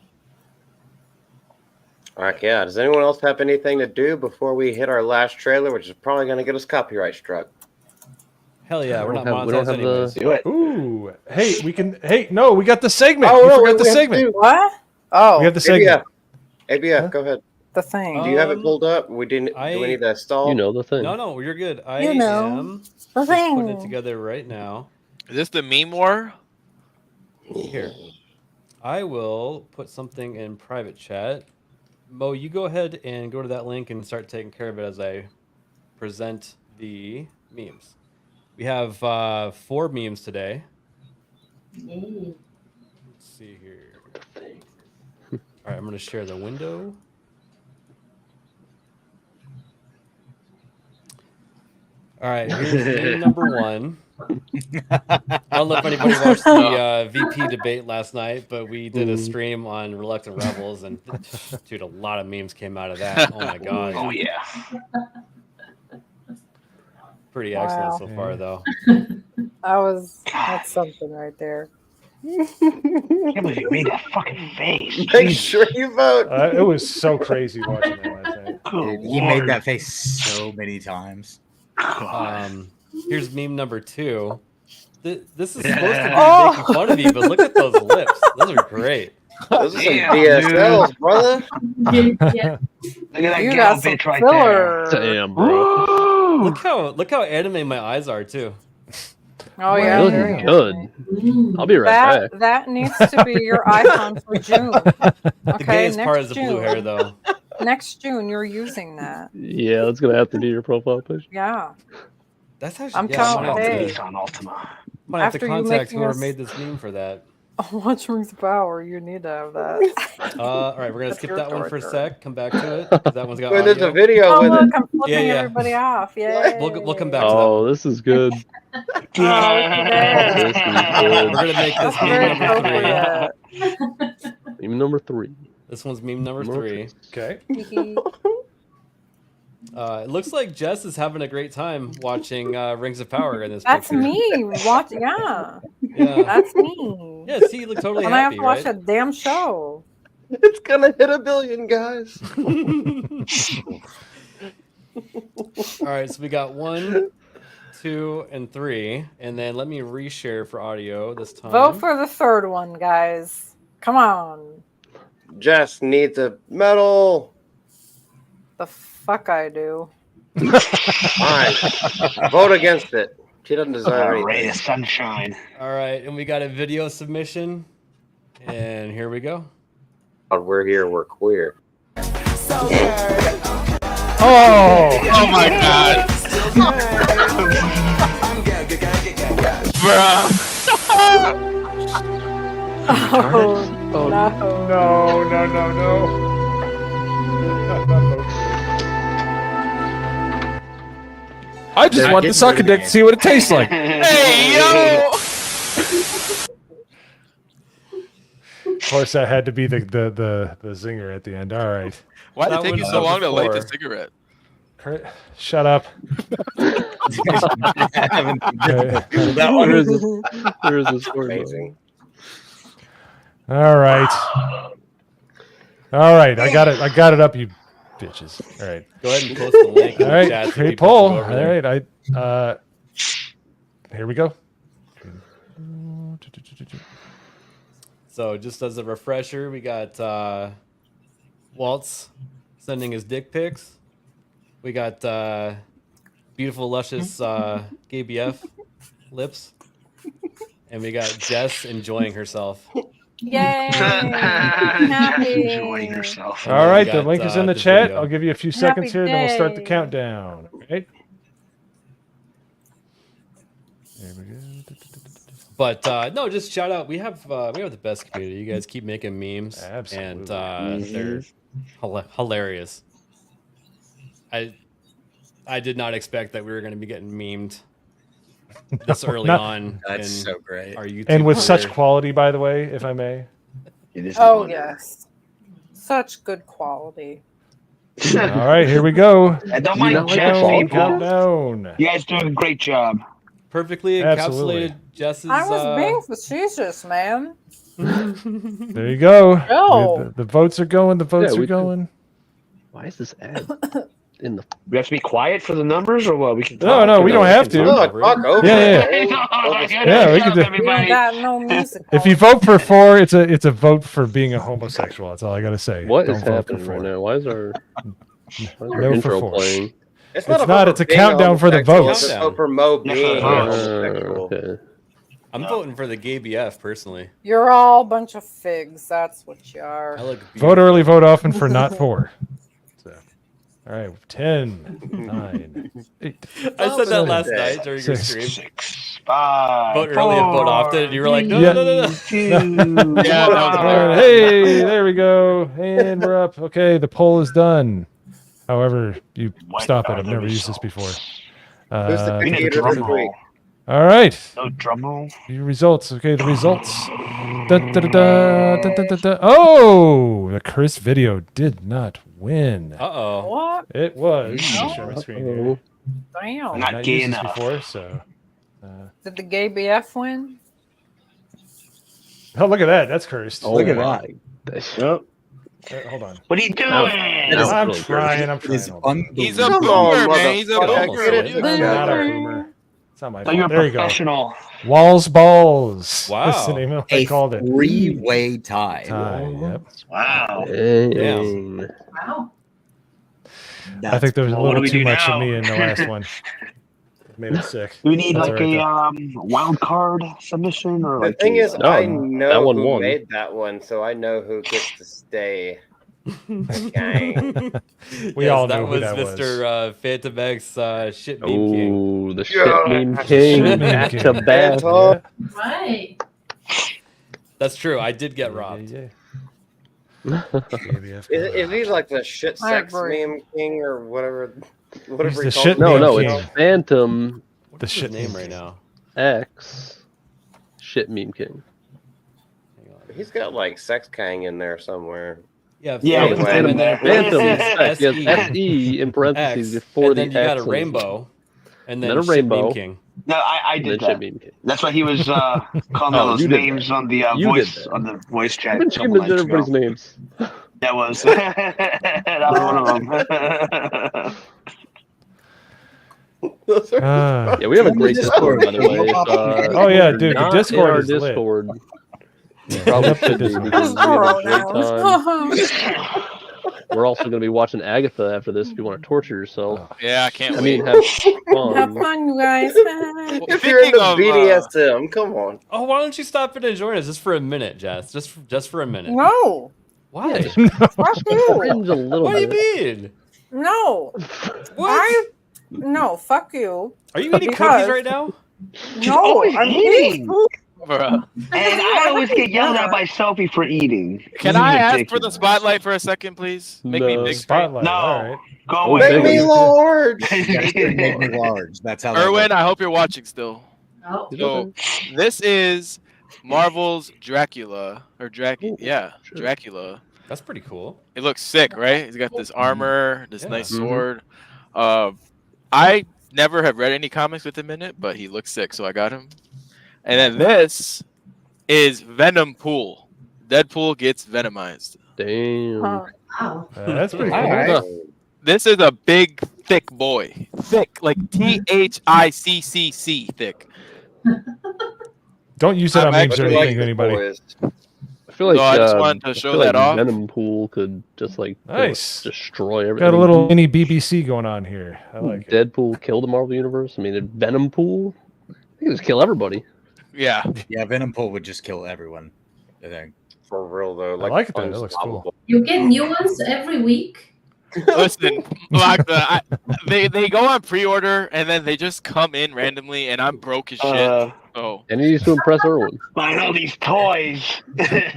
All right, yeah. Does anyone else have anything to do before we hit our last trailer, which is probably going to get us copyright struck? Hell yeah, we're not we don't monetized have anyways. Do it. Ooh, hey, we can. Hey, no, we got the segment. Oh, you no, forgot the we have segment. to. What? Oh, We have the segment. ABF, go ahead. the thing. Do you have it pulled up? Do we need to stall? You know the thing. No, you're good. I You know, am the just putting it thing. together right now. Is this the meme war? Here, I will put something in private chat. Mo, you go ahead and go to that link and start taking care of it as I present the memes. We have 4 memes today. Yay. Let's see here. All right, I'm going to share the window. All right, here's meme number 1. I don't know if anybody watched the VP debate last night, but we did a stream on Reluctant Rebels, and dude, a lot of memes came out of that. Oh my god! Oh yeah. Pretty excellent so far, though. That's something right there. I can't believe you made that fucking face. Make sure you vote. It was so crazy watching that last night. Dude, he made that face so many times. Here's meme number 2. This is supposed to be making fun of you, but look at those lips. Those are great. Those are some Damn, DSLs, brother. Yeah. Look at that You gal got some bitch right filler. Damn, bro. Look how anime my eyes are too. Oh You're yeah, looking very good. Mm. I'll be right that back. that needs to be your icon for June. The Okay, gayest part next is the blue June. hair, though. Next June, you're using that. Yeah, that's gonna have to be your profile picture. Yeah, That's actually. I'm Yeah, I'm counting. gonna have Hey, to, on Ultima. might have to after you contact making whoever us made this meme for that. watch Rings of Power, you need to have that. All right, we're gonna That's skip your that one for a torture. sec. Come back to it. 'Cause that one's got Wait, there's a audio. video Oh with look, it. I'm flipping Yeah. everybody off. Yay! We'll come back to that Oh, one. this is good. Oh, look at there. This is We're good. gonna make this That's meme very number 3. appropriate. Meme number 3. This one's meme number 3. Okay. It looks like Jess is having a great time watching Rings of Power in this That's picture. me. Watch, yeah. Yeah. That's me. Yeah, see, you look totally And I have happy, to watch right? a damn show. It's gonna hit 1 billion, guys. All right, so we got 1, 2, and 3, and then let me reshare for audio this time. Vote for the third one, guys. Come on. Jess needs a medal. The fuck I do. Fine. Vote against it. She doesn't deserve Ray anything. of sunshine. All right, and we got a video submission, and here we go. We're here. We're queer. Oh, Oh my god. Bruh. Oh, no. no. I just want to suck a dick to see what it tastes like. Hey, yo. Of course, that had to be the zinger at the end. All right. Why did it That take you was so long to light the before. cigarette? Shut up. That Where is one. this? Where is this story? Amazing. All right. All right. I got it up, you bitches. All right. Go ahead and post the link in All the right. chat. so Great people poll. can All go over there. right. Here we go. So just as a refresher, we got Waltz sending his dick pics. We got beautiful, luscious gay BF lips. And we got Jess enjoying herself. Yay! Enjoying herself. All right. we The got, link is in the the chat. video. I'll give you a few seconds here, then we'll start the day. countdown. Okay. There we go. But no, just shout out. We have the best community. You guys keep making memes, and they're hilarious. I did not expect that we were going to be getting memed this early not- on. That's in so great. Our YouTube And with such career. quality, by the way, if I may. It is Oh, wonderful. yes. Such good quality. All right, here we go. And don't mind Jess, Countdown, people. countdown. You guys doing a great job. perfectly Absolutely. encapsulated Jess's. I was being facetious, man. There you go. Go. The votes are going. The votes Yeah, are we can- going. Why is this ad in the? We have to be quiet for the numbers, or what? We can. No, no, we don't have to. No, talk over Yeah, it. Yeah, we can do- We ain't got no music. If you vote for 4, it's a vote for being a homosexual. That's all I gotta say. What Don't is vote for happening 4. right now? Why is our No for intro 4. playing? It's It's a not, vote it's a for being countdown for the homosexual, votes. It's a vote for Mo being Yeah. homosexual. Okay. I'm voting for the gay BF personally. You're all a bunch of figs. That's what you are. I look Vote early, vote often for not 4. So, all right, 10, 9, 8. I said that last Yeah. night during your 6, stream. 6, 5. Vote early and vote often, and you were like, no, Yeah. no, no, no, no. 2, Yeah, that was All right, hey, there we go. And we're up. Okay, the poll is done. However, you What stop it. are I've the never used this before. results? Who's the We need a computer drum this roll. week? All right. No drum roll. Your results. Okay, the results. Dun, dun, dun, dun, dun, dun, dun, dun. Oh, the Chris video did not win. Uh-oh. What? It was. Let me share my screen here. Damn. I'm not I've gay used this enough. before, so. Did the gay BF win? Oh, look at that. That's cursed. Oh Look at my. that. Yep. Hold on. What are you doing? is I'm really trying. good. I'm It is trying. He's a Come boomer, on, man. He's a motherfucker. boomer. Get it Almost. I'm not a together. boomer. not my So fault. you're a There you go. professional. Walls Balls. Wow. That's the name of what they A called it. three-way tie. Yep. Wow. Damn. Wow. I think there was a Well, what do little we too do much of now? me in the last one. Made it sick. Do we need That's like all right, a wild card submission or The like thing a, is, No, I that know one who won. made that one, so I know who gets to stay. Okay. We all that know who was that was. Mr. Phantom X shit meme king. Oh, the shit meme king. Shit meme Back king. to back. Phantom. Right. That's true. I did get robbed. Is he like the shit I sex agree. meme king or whatever? He's Whatever the he calls shit No, meme no, king. it's Phantom What's his name right now? X. Shit meme king. He's got like sex kang in there somewhere. Yeah, Yeah, Phantom, Phantom and then Phantom parentheses, X. Yes, SE, SE in parentheses X, before and the then you got a X. rainbow, and Then then a shit rainbow. meme king. No, I And did then shit that. meme king. That's why he was calling out Oh, those you did names that. on the You did voice that. on the voice chat. I've been a couple mentioning nights ago. everybody's names. That was that was one of them. Yeah, we have a great Discord, by the way. If, Oh, yeah, if you're dude, the not Discord in our is lit. Discord, you probably should be because we have a great time. We're also going to be watching Agatha after this if you want to torture yourself. Yeah, I can't I wait. mean, have fun. Have fun, you guys. If you're into Speaking of, BDSM, come on. Oh, why don't you stop in and join us just for a minute, Jess? Just for a minute. No. Why? Fuck you. Cringe a little What do you bit. mean? No. What? No, fuck you. Are you eating Because- cookies right now? No, always I'm eating. eating food. bruh. And I always get yelled at by Sophie for eating. Can This I is ask for ridiculous. the spotlight for a second, please? Make me No. big screen. Spotlight. No. All right. Go Oh, away. Make me large. Make me large. That's how. that Erwin, works. I hope you're watching still. Oh. So this is Marvel's Dracula or Ooh, sure. Dracula. That's pretty cool. It looks sick, right? He's got this armor, this Yeah. nice Mhm. sword. I never have read any comics with him in it, but he looks sick, so I got him. And then this is Venom Pool. Deadpool gets venomized. Damn. Wow. That's pretty cool. All right. Huh. This is a big, thick boy. Thick, like THICCC thick. Don't use it on I'm memes or actually anything, this anybody. boys. I feel like So I just wanted to I show feel like that off. Venom Pool could just like Nice. destroy everything. Got a little mini BBC going on here. I like it. Deadpool kill the Marvel Universe. I mean, did Venom Pool? He just kill everybody. Yeah. Yeah, Venom Pool would just kill everyone. I think. For real though, I like it though. That looks cool. You get new ones every week. Listen, they go on pre-order and then they just come in randomly, and I'm broke as shit. Oh, And he needs to impress Erwin. Buying all these toys. At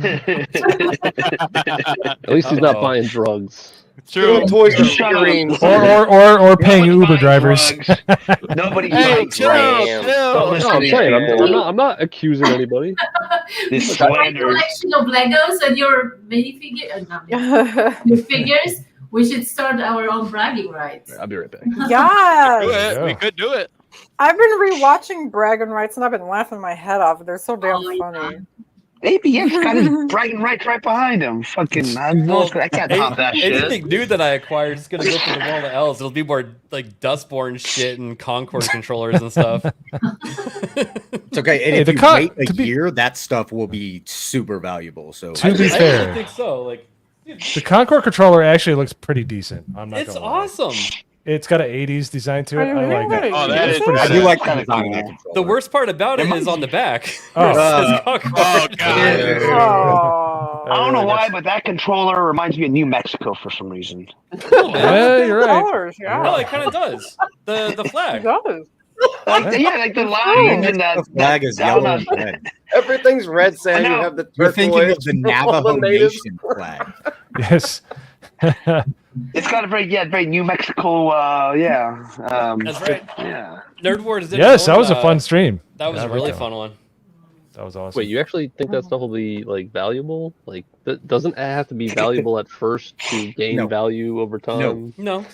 least he's not buying drugs. true. Toys and Shut up. figurines. Or paying Nobody's Uber buying drivers. drugs. Nobody's Hey, buying chill, drugs. Damn. Don't chill. listen No, to I'm these saying people. I'm not accusing anybody. This Your slander. collection of Legos and your your figures. We should start our own bragging rights. I'll be right back. Do Yes. it. We could do it. I've been rewatching Bragging Rights and I've been laughing my head off. They're so damn funny. ABF's got his bragging rights right behind him. Fucking, I can't top that shit. Anything new that I acquire is gonna go for the wall of L's. It'll be more like Dustborn shit and Concord controllers and stuff. It's okay. And Hey, if the you con- wait a to be- year, that stuff will be super valuable. So To be I fair, actually think so. Like, dude, the Concord controller actually looks pretty decent. I'm not it's gonna lie. awesome. It's got an 80s design to it. I like it. Oh, that is pretty I sick. do like Kinda the design of cool. that controller. The worst part about it is on the back. Oh. It says Concord. Oh god. Oh. I don't know why, but that controller reminds me of New Mexico for some reason. Yeah, you're right. Colors, yeah. No, it kind of does. The It flag. does. Like the lines and that. The flag is down yellow on- and red. Everything's red, Sam. I You know. have the You're thinking of turquoise the from all Navajo the natives. Nation flag. Yes. It's got a very New Mexico. That's right. Yeah. Nerd Wars did. Yes, its that own, was a fun stream. That was Yeah, I a like really that fun one. That was awesome. Wait, you actually think that stuff will be like valuable? Like, doesn't it have to be valuable at first to gain No. value over time? No.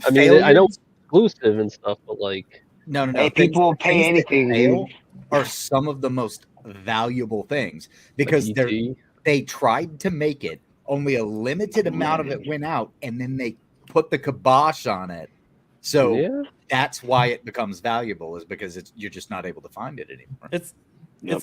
I mean, I know it's exclusive and stuff, but like, No. Hey, people will pay things that anything. fail are some of the most valuable things because like they're ET? they tried to make it. Only a limited amount of it went out, and then they put the kibosh on it. So Yeah. that's why it becomes valuable, is because you're just not able to find it anymore. It's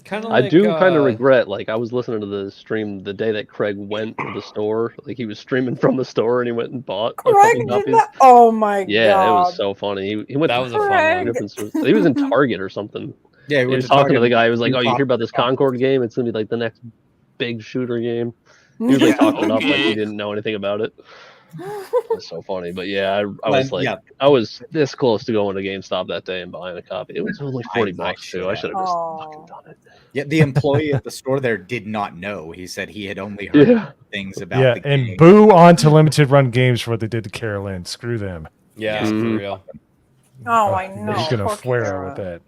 kind of I like, do kind of regret, like, I was listening to the stream the day that Craig went to the store. Like, he was streaming from the store and he went and bought a Craig couple did copies. that? Oh my Yeah, god. it was so funny. He went That to was a fun one. different stores. He was in Target or something. Yeah, He went was to talking to the Target guy. He was like, and "Oh, you bought hear about this Concord game? It's gonna be like the next big shooter game." He was like talking it up like he didn't know anything about it. It's so funny, but yeah, I was like, yeah. I was this close to going to GameStop that day and buying a copy. It was only $40 too. I should have just fucking done it. Yeah, the employee at the store there did not know. He said he had only heard things about the game. And boo on to limited run games for what they did to Carolyn. Screw them. Yeah, Mm-hmm. for real. Oh, I know. He's gonna Poor flare Kara. with that.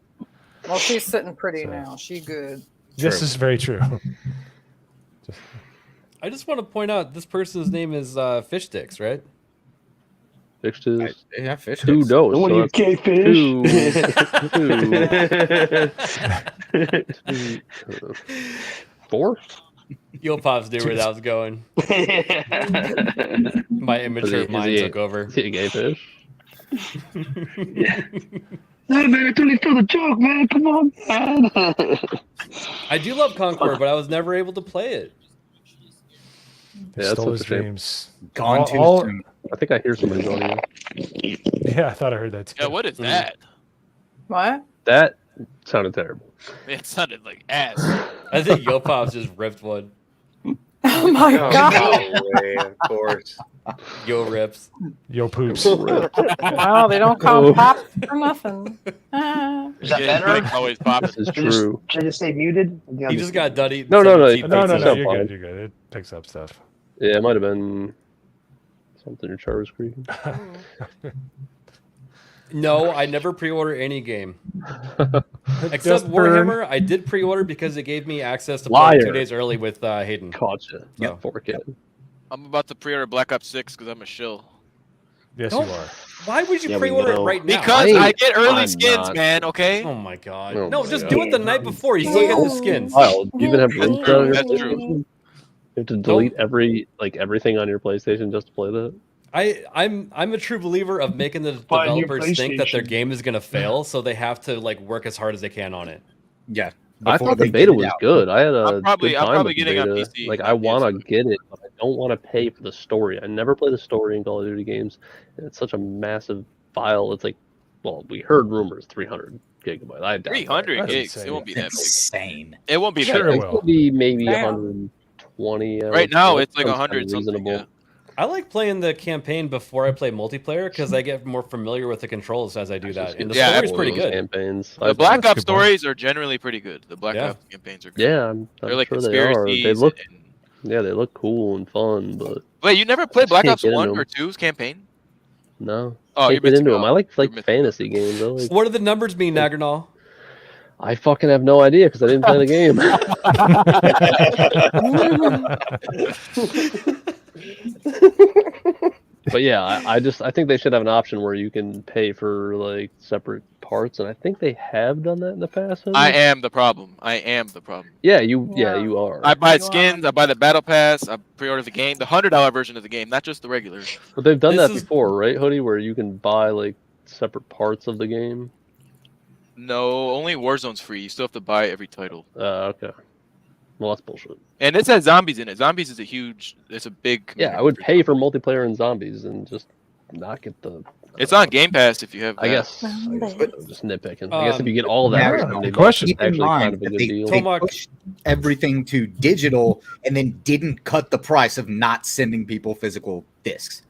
Well, she's sitting pretty now. She good. This is very true. I just want to point out this person's name is Fish Sticks, right? Fish Sticks. Yeah, Fish Two Sticks. dose. What are you, Four? Yo Pops knew where that was going. My immature mind took over. Is he a gay fish? No, man, it's only still a joke, man. Come on, man. I do love Concord, but I was never able to play it. They Yeah, that's stole such his a shame. dreams. Gone too All- soon. I think I hear somebody going. Yeah, I thought I heard that too. Yeah, what is that? What? That sounded terrible. It sounded like ass. I think Yo Pops just ripped one. Oh my god. No way, of course. Yo rips. Yo poops. Wow, they don't call pop for nothing. Ah. Is that Yeah, better? Mike always pops. This is Should I just- true. Should I just stay muted? He just got done eating. No, 17 No, It's you're fine. good. You're good. It picks up stuff. Yeah, it might have been something your chart was creaking. No, I never pre-order any game. Except Just burn. Warhammer, I did pre-order because it gave me access to play Liar. 2 days early with Hayden. Gotcha. Yeah. 4K. I'm about to pre-order Black Ops 6 because I'm a shill. Yes, Don't- you are. Why would you Yeah, we pre-order it know. right now? Because I get early I'm skins, not. man. Okay. Oh my god. Oh No, my just God. do it the night before. You still get the skins. Wow, you even have room for your That's PlayStation? true. You have to delete everything on your PlayStation just to play that. I'm a true believer of making the Buy a new developers think that their PlayStation. game is gonna fail, so they have to like work as hard as they can on it. Yeah. I before thought the they beta get it was out. good. I had a I'm probably good time with the getting on beta. PC. Like, not I want to PS5. get it, but I don't want to pay for the story. I never play the story in Call of Duty games. And it's such a massive file. It's like, well, we heard rumors 300 gigabytes. I doubt that. 300 That's gigs. insane. It won't be that big. Insane. It won't be Sure that it big. will. It could be maybe Damn. 120. Right now, it's like Sounds 100 kinda something. reasonable. Yeah. I like playing the campaign before I play multiplayer because I get more familiar with the controls as I do that. And the Yeah, story's pretty Those good. Campaigns. The Black that's a Ops good point. stories are generally pretty good. The Black Yeah. Ops campaigns are good. Yeah, I'm They're like sure they are. conspiracies. They look, and- yeah, they look cool and fun, but Wait, you never played just Black can't Ops get into 1 them. or 2's campaign? no. Oh, Can't you're get missing into them. I out. like You're missing fantasy games. I like. What do the numbers mean, Nagranal? I fucking have no idea because I didn't play the game. But yeah, I think they should have an option where you can pay for like separate parts, and I think they have done that in the past. haven't I they? am the problem. I am the problem. Yeah, you Yeah. are. I buy You skins. I buy the battle pass. I pre-order the game, the $100 version of the game, not just the regular. But they've done This that is- before, right, Hoodie? Where you can buy like separate parts of the game. No, only Warzone's free. You still have to buy every title. Okay. Well, that's bullshit. And it has zombies in it. Zombies is it's a big. Yeah, I would pay for multiplayer and zombies and just not get the. It's on Game Pass if you have. I that. guess I'm just nitpicking. I guess if you get all that, Now, for 70 good question. bucks, Keep it's in actually kind mind of a that good they, deal. they Tomac- pushed everything to digital and then didn't cut the price of not sending people physical discs.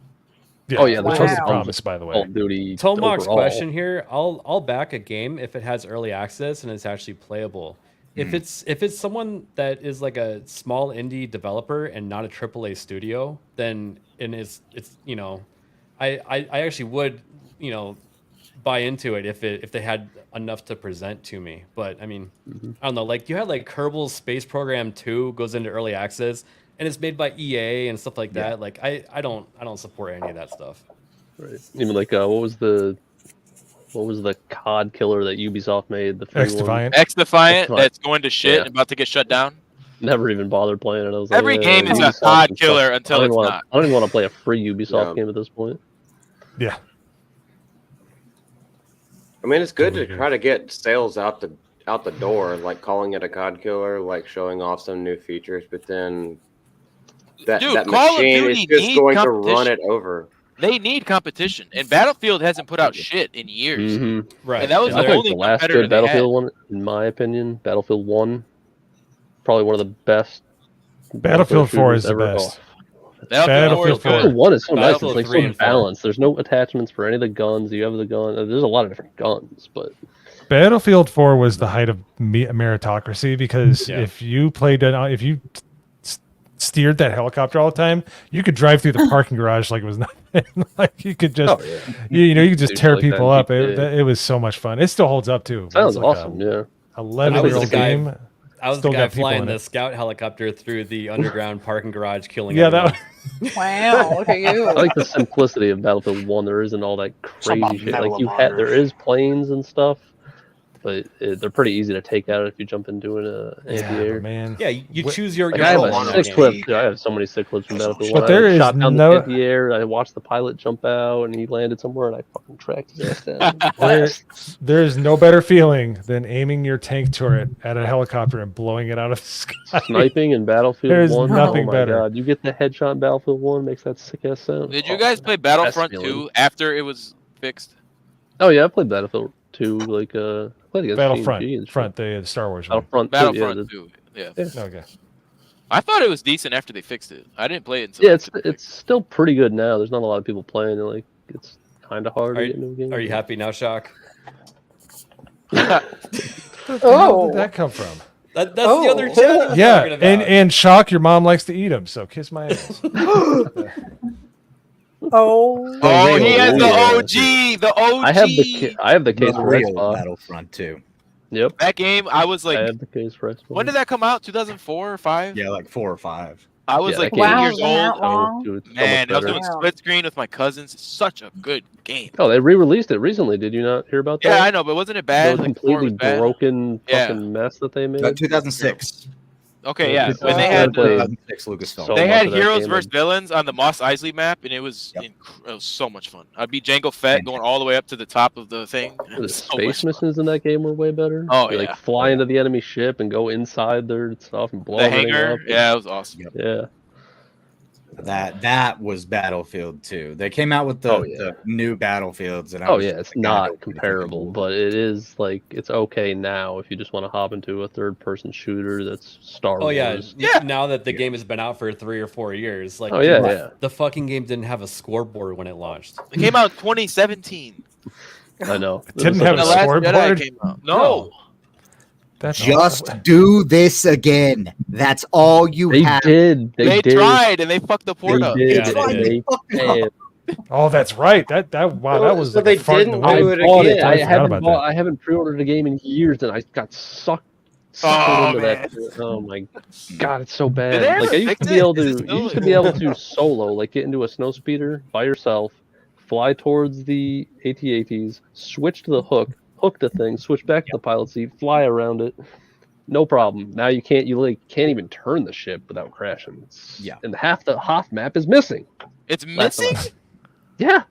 Yeah, Oh, yeah, which Wow. was a promise, by the Call way. of Duty. Tomac's overall. question here: I'll back a game if it has early access and it's actually playable. If it's someone that is like a small indie developer and not a AAA studio, then it's I actually would buy into it if they had enough to present to me. But I mean, I don't know. Like you had like Kerbal Space Program 2 goes into early access and it's made by EA and stuff like that. Like I don't support any of that stuff. Right. Even like what was the COD killer that Ubisoft made? The free X one? Defiant. X-Defiant X-Defiant. that's going to shit Yeah. and about to get shut down. Never even bothered playing it. I was like, Every game is a Ubisoft COD can killer suck. until I don't it's even wanna- not. I don't even want to play a free Ubisoft Yeah. game at this point. Yeah. I mean, it's good to try to get sales out the door, like calling it a COD killer, like showing off some new features, but then that Call of machine Duty is just needs going to run competition. it over. They need competition, and Battlefield hasn't put out shit in years. Right. And that was I the think only the last competitor good they had. Battlefield one, in my opinion, Battlefield 1, probably one of the best. Battlefield 4 is the ever. best. Battlefield 4 Battlefield 1 is so nice. It's Battlefield like 3 so and 4. balanced. There's no attachments for any of the guns. You have the gun. There's a lot of different guns, but Battlefield 4 was the height of meritocracy because if you played it, if you steered that helicopter all the time, you could drive through the parking garage like it was nothing. Like you could just, you could just tear people up. It was so much fun. It still holds up too. Sounds awesome. 11-year-old game. I was the still guy got people flying in the it. scout helicopter through the underground parking garage, killing. Yeah, everyone. Wow, look at you. I like the simplicity of Battlefield 1. There isn't all that crazy shit. Like there is planes and stuff, but they're pretty easy to take out if you jump into an anti-air. Man. Yeah, you choose your. Like your I have role a in that sick game. clip. I have so many sick clips from Battlefield 1. But there I is shot down no- the anti-air. I watched the pilot jump out, and he landed somewhere, and I fucking tracked his ass down. There is no better feeling than aiming your tank turret at a helicopter and blowing it out of the sky. Sniping in Battlefield There's 1. nothing oh my better. God. You get the headshot in Battlefield 1, makes that sick ass sound. Did you guys play Battlefront best 2 feeling. after it was fixed? Oh yeah, I played Battlefield 2. Like I played against Battlefront, TNG and shit. front, the Star Wars one. Battlefront 2, yeah. Okay. I thought it was decent after they fixed it. I didn't play it until. Yeah, it's still pretty good now. There's not a lot of people playing it. Like it's kind of hard to get into a game. Are you happy now, Shock? Where did that come from? That's the other chat. I'm Yeah, talking about. and Shock, your mom likes to eat them, so kiss my ass. Oh, he has the OG, the OG. I have the case for real Xbox. Battlefront 2. Yep. That game, I was like, I have the case for Xbox. when did that come out? 2004 or 5? Yeah, like 4 or 5. I was Yeah, like that game 10 is years so old. good. It's so Man, much I was better. doing split screen with my cousins. It's such a good game. Oh, they re-released it recently. Did you not hear about that? Yeah, I know, but wasn't it bad? The Like, before it completely was bad? broken Yeah. fucking mess that they made. 2006. Okay, yeah. It's When they I had played 2006 Lucasfilm. so they much had of that heroes game. versus villains on the Mos Eisley map, and it was it was so much fun. I'd be Jango Fett going all the way up to the top of the thing. It The was so space much fun. missions in that game were way better. Oh, You, yeah. like fly into the enemy ship and go inside their stuff and blow The everything hangar, up. yeah, it was awesome. Yeah. That was Battlefield 2. They came out with the new Battlefields, and I Oh was yeah, just it's like, gotta not go for the comparable, fucking but it is like it's okay now if you just want to hop into a third-person shooter that's Star Oh yeah, Wars. Now that the game has been out for 3 or 4 years, like Oh, yeah. the fucking game didn't have a scoreboard when it launched. It came out in 2017. I know. It didn't have a The Last scoreboard. Jedi came out. No. That's Just do this again. That's all you They have. did. They did. tried and they fucked the port They up. did. Yeah, they They failed. Oh, that's right. That wow, that was So like they a fart in the didn't wind. do it bought again. it. I forgot about that. I haven't pre-ordered a game in years, and I got sucked Oh, into man. that. Oh my god, it's so Did bad. they ever Like I used fix to be it? able Is to. it still You used to like- be able to solo, like get into a snow speeder by yourself, fly towards the AT-ATs, switch to the hook the thing, switch back to the pilot seat, fly around it. No problem. Now you can't. You like can't even turn the ship without crashing. Yeah. And half the Hoth map is missing. It's That's missing? all. Yeah.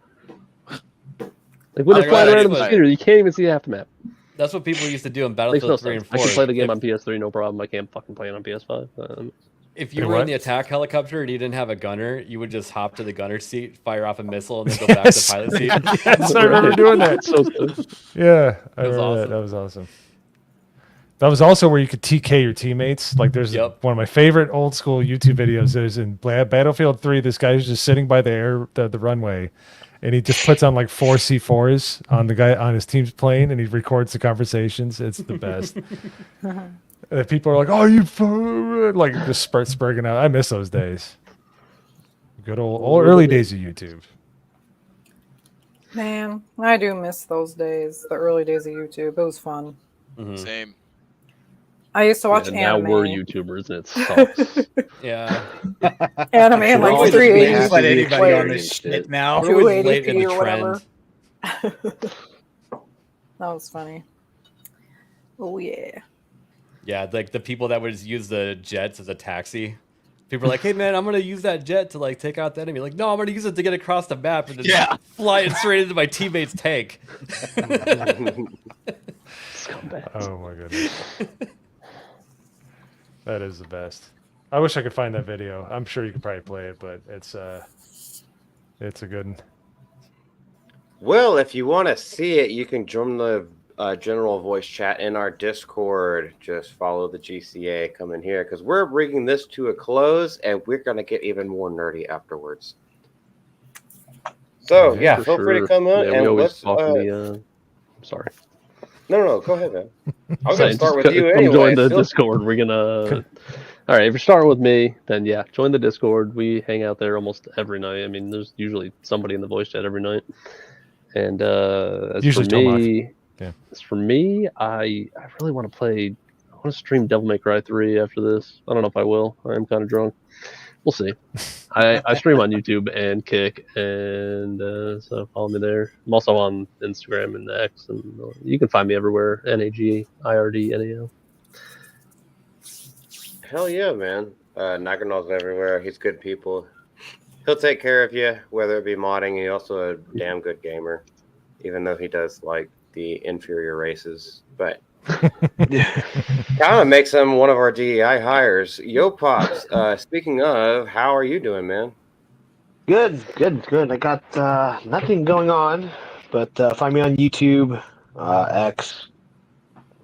Like when Oh, it's flying God, around in the that's speeder, you can't even see half the map. That's what people used to do in Makes no Battlefield 3 sense. and 4. I can play the game If- on PS3, no problem. I can't fucking play it on PS5. If you Wait, were in what? the attack helicopter and you didn't have a gunner, you would just hop to the gunner seat, fire off a missile, and then go back to Yes. pilot seat. Yes, I remember doing that. So good. Yeah, I That was remember that. awesome. That was awesome. That was also where you could TK your teammates. Like, there's Yep. one of my favorite old school YouTube videos. There's in Battlefield 3. This guy's just sitting by the runway, and he just puts on like 4 C4s on the guy on his team's plane, and he records the conversations. It's the best. And people are like, "Oh, you like just spurting out." I miss those days. Good old early days of YouTube. Man, I do miss those days, the early days of YouTube. It was fun. Same. I used to watch And now anime. we're YouTubers, and it sucks. Yeah. Anime in We're like always 380 just let anybody on players. this shit now. We're always late in 280p the or whatever. trend. That was funny. Oh yeah. Yeah, like the people that would use the jets as a taxi. People are like, "Hey man, I'm gonna use that jet to like take out the enemy." Like, no, I'm gonna use it to get across the map and then fly it straight into my teammate's tank. Oh my goodness. That is the best. I wish I could find that video. I'm sure you could probably play it, but it's a good one. Well, if you want to see it, you can join the general voice chat in our Discord. Just follow the GCA. Come in here because we're bringing this to a close, and we're gonna get even more nerdy afterwards. So yeah, feel free to come on. Yeah, and we always let's. talk in the. I'm sorry. No, go ahead, man. I was gonna start with you come anyway. join the Discord. We're gonna. All right, if you're starting with me, then yeah, join the Discord. We hang out there almost every night. I mean, there's usually somebody in the voice chat every night. And as usually for me, yeah. As for me, I really want to play. I want to stream Devil May Cry 3 after this. I don't know if I will. I am kind of drunk. We'll see. I stream on YouTube and Kick, and so follow me there. I'm also on Instagram and X, and you can find me everywhere. NAGIRDNAL. Hell yeah, man. Naganol's everywhere. He's good people. He'll take care of you, whether it be modding. He's also a damn good gamer, even though he does like the inferior races. But kind of makes him one of our DEI hires. Yo, Pops, speaking of, how are you doing, man? Good. I got nothing going on, but find me on YouTube, X,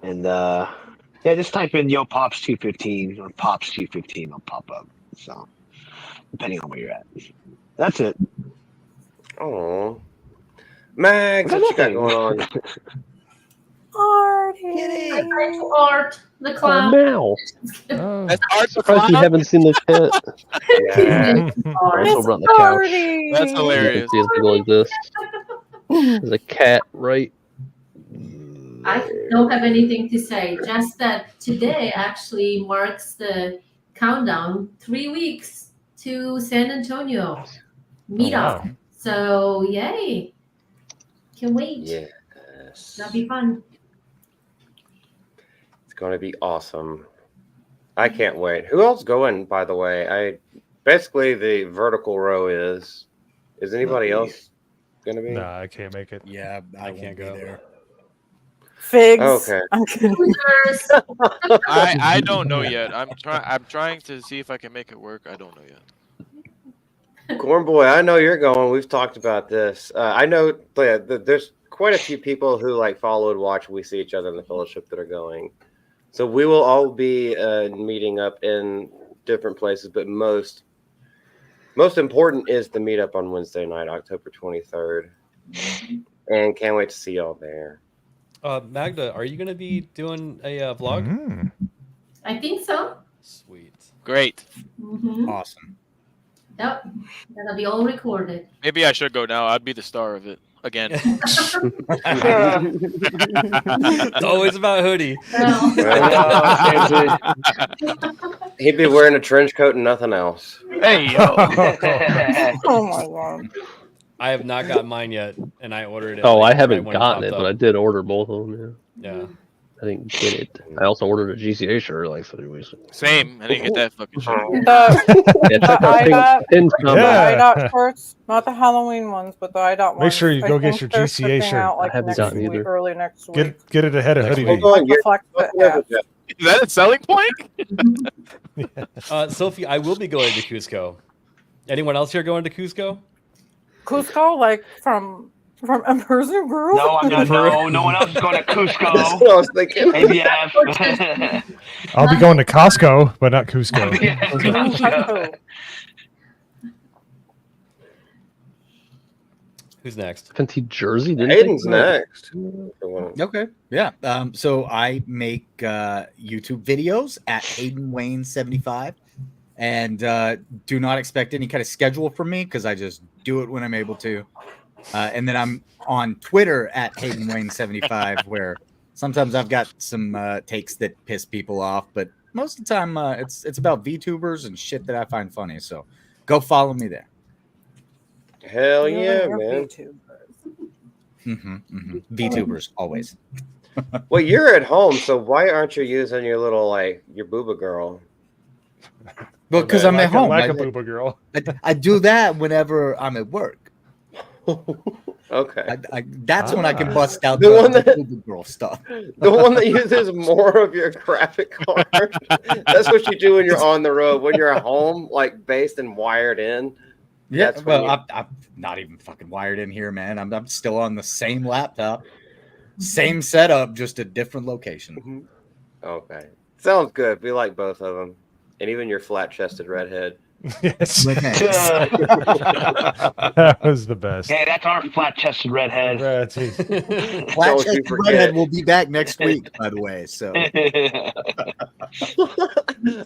and just type in Yo Pops 215 or Pops 215. It'll pop up. So depending on where you're at, that's it. Oh, Max, what you got going on? Art, the clown. Oh, Oh. That's Art the surprised you clown? haven't seen the cat. It's Over on the couch. That's hilarious. You can see it like this. There's a cat right. I don't have anything to say. Just that today actually marks the countdown 3 weeks to San Antonio meetup. wow. So yay! Can wait. Yes. That'll be fun. It's going to be awesome. I can't wait. Who else going, by the way? Basically the vertical row is anybody else going to be? Nah, I can't make it. Yeah, I can't go there. Figs. Okay. Losers. I don't know yet. I'm trying to see if I can make it work. I don't know yet. Corn Boy, I know you're going. We've talked about this. I know there's quite a few people who like follow and watch. We see each other in the fellowship that are going. So we will all be meeting up in different places, but most important is the meetup on Wednesday night, October 23rd. And can't wait to see y'all there. Magda, are you going to be doing a vlog? I think so. Sweet. Great. Mm-hmm. Awesome. Yep. That'll be all recorded. Maybe I should go now. I'd be the star of it again. It's always about Hoodie. He'd be wearing a trench coat and nothing else. Hey, yo. Oh my god. I have not got mine yet, and I ordered it. Oh, like, I haven't right when gotten it, popped but I up. did order both of them. Yeah. Yeah. I didn't get it. I also ordered a GCA shirt like 3 weeks ago. Same. I didn't get that fucking shit. Yeah, check out Pins The Combat. IDOT shirts, not the Halloween ones, but the IDOT ones. Make sure you I go get think your they're GCA shipping shirt. out, like, I haven't next gotten week, either. early next week. Get it ahead of Hoodie Week. Like the flex fit hat. Is that a selling point? Sophie, I will be going to Cusco. Anyone else here going to Cusco? Cusco, like from Embers and Groove? No, I'm not. No one else is going to Cusco. That's what I was thinking. ABF. I'll be going to Costco, but not Cusco. Cusco. Who's next? Fenty Jersey, didn't Aiden's they? next. Okay. Yeah. So I make YouTube videos at Hayden Wayne 75, and do not expect any kind of schedule from me because I just do it when I'm able to. And then I'm on Twitter at Hayden Wayne 75, where sometimes I've got some takes that piss people off, but most of the time it's about VTubers and shit that I find funny. So go follow me there. Hell yeah, man. VTubers always. Well, you're at home, so why aren't you using your little your booba girl? Well, because I'm at home. Like a booba girl. I do that whenever I'm at work. Okay. That's when I can bust out The one the that- booba girl stuff. The one that uses more of your graphic card. That's what you do when you're on the road. When you're at home, like based and wired in. Yeah, That's when well, I'm not even fucking wired in here, man. I'm still on the same laptop, same setup, just a different location. Okay. Sounds good. We like both of them. And even your flat-chested redhead. Yes. Flat That was the best. Hey, that's our flat-chested redhead. Flat-chested redhead will be back next week, by the way. So I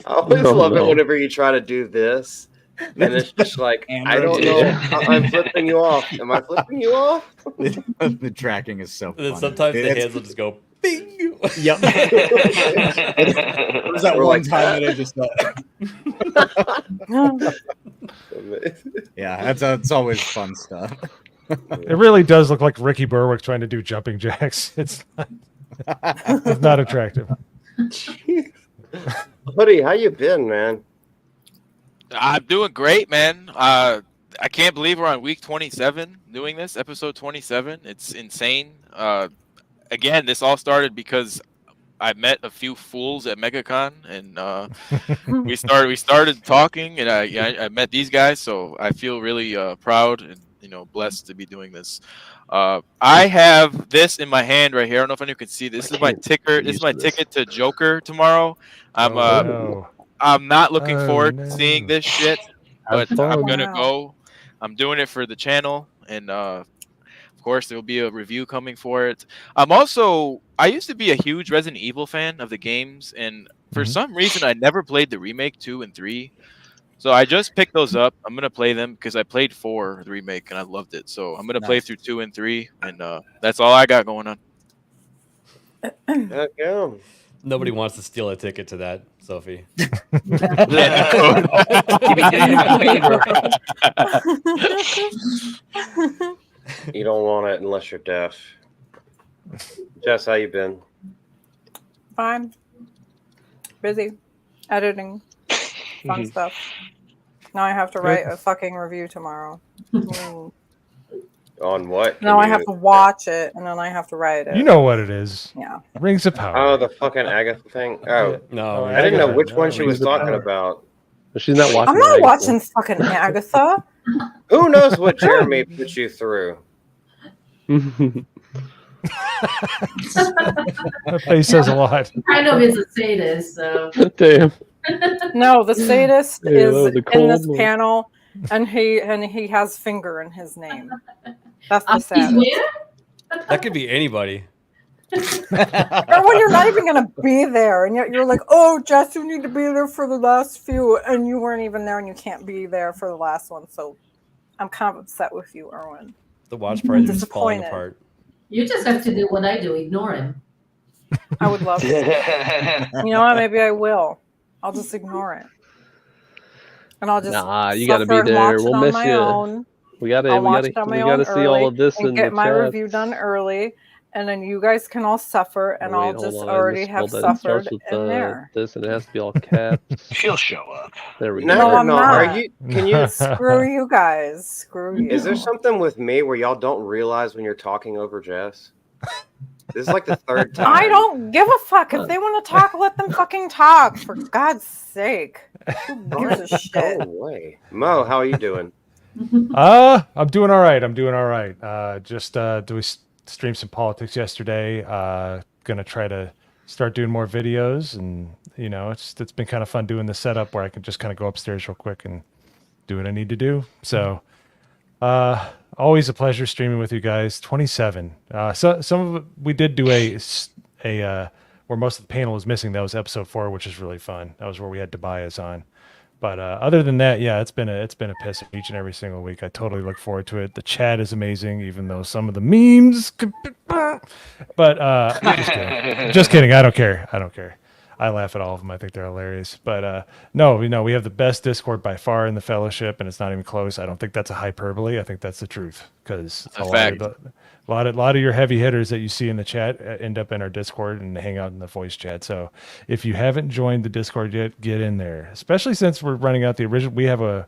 always love it whenever you try to do this. And it's just like, I don't know. I'm flipping you off. Am I flipping you off? The tracking is so And then funny. sometimes the It's- hands will just go bing. Yep. There was that We're one like time that. that I just yeah, that's always fun stuff. It really does look like Ricky Berwick trying to do jumping jacks. It's not attractive. Hoodie, how you been, man? I'm doing great, man. I can't believe we're on week 27 doing this, episode 27. It's insane. Again, this all started because I met a few fools at MegaCon, and we started talking, and I met these guys, so I feel really proud and blessed to be doing this. I have this in my hand right here. I don't know if anyone can see this. This is my ticker. This is my ticket to Joker tomorrow. I'm not looking forward to seeing this shit, but I'm gonna go. I'm doing it for the channel, and of course there will be a review coming for it. I used to be a huge Resident Evil fan of the games, and for some reason I never played the remake 2 and 3. So I just picked those up. I'm gonna play them because I played 4, the remake, and I loved it. So I'm gonna play through 2 and 3, and that's all I got going on. Heck yeah. Nobody wants to steal a ticket to that, Sophie. You don't want it unless you're deaf. Jess, how you been? Fine. Busy. Editing. Fun stuff. Now I have to write a fucking review tomorrow. On what? Now I have to watch it, and then I have to write it. You know what it is. Yeah. Rings of Power. Oh, the fucking Agatha thing. Oh no, I didn't know which one she was Rings of talking Power. about. She's not watching. I'm not watching fucking Agatha. Who knows what Jeremy put you through? That face says a lot. Kind of is a sadist, so. Damn. No, the sadist Yeah, is the in cold this one. panel, and he has finger in his name. That's the He's sadist. where? That could be anybody. Or when you're not even gonna be there, and yet you're like, "Oh, Jess, you need to be there for the last few," and you weren't even there, and you can't be there for the last one. So, I'm kind of upset with you, Erwin. The watch party is just falling Disappointed. apart. You just have to do what I do, ignore him. I would love to. You know what? Maybe I will. I'll just ignore it, and I'll just Nah, you gotta suffer be and there. watch it We'll on miss my you. own. We gotta see early all of this and in get the my chat. review done early, and then you guys can all suffer, and Wait, I'll hold just on, already misspelled have that. It suffered starts with, in there. This, and it has to be all caps. She'll show up. There we No, go. No, I'm not. Are you? Can you? Screw you guys. Screw you. Is there something with me where y'all don't realize when you're talking over Jess? This is like the third time. I don't give a fuck. If they want to talk, let them fucking talk. For God's sake. Who gives a shit? Go away. Mo, how are you doing? I'm doing all right. Just we streamed some politics yesterday. Gonna try to start doing more videos, and it's been kind of fun doing the setup where I can just kind of go upstairs real quick and do what I need to do. So always a pleasure streaming with you guys. 27. So some of it, we did do a where most of the panel was missing. That was episode 4, which is really fun. That was where we had Tobias on. But other than that, yeah, it's been a piss each and every single week. I totally look forward to it. The chat is amazing, even though some of the memes could be, but just kidding. I don't care. I laugh at all of them. I think they're hilarious. But no, we have the best Discord by far in the Fellowship, and it's not even close. I don't think that's a hyperbole. I think that's the truth, because a lot of your heavy hitters that you see in the chat end up in our Discord and hang out in the voice chat. So if you haven't joined the Discord yet, get in there. Especially since we're running out the original. We have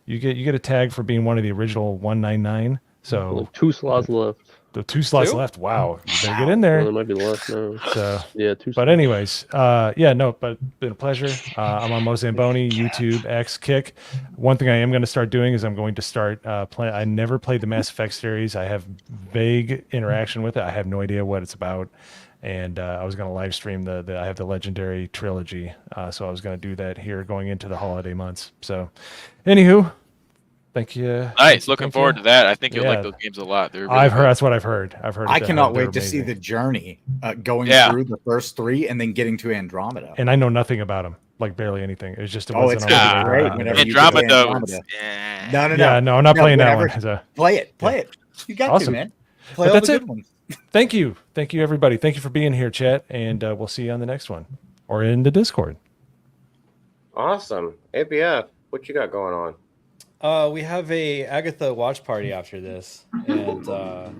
you get a tag for being one of the original 199. So Only 2 slots left. The 2 slots left. Wow, you better get in there. Well, there might be less now. So yeah, 2. But anyways, but been a pleasure. I'm on Mozamboni, YouTube, X, Kick. One thing I am going to start doing is I'm going to start playing. I never played the Mass Effect series. I have vague interaction with it. I have no idea what it's about. And I was going to live stream I have the Legendary trilogy. So I was going to do that here going into the holiday months. So, anywho. Thank you. Nice. Looking forward to that. I think you'll like those games a lot. They're really I've heard. That's what I've heard. I cannot wait to see the journey going through the first 3 and then getting to Andromeda. And I know nothing about them, like barely anything. It's just it's great. Whenever Andromeda. No, I'm not playing that one. So. Play it. You got to, man. Play all all the good ones. Thank you, everybody. Thank you for being here, chat, and we'll see you on the next one or in the Discord. Awesome, ABF. What you got going on? We have a Agatha watch party after this, and I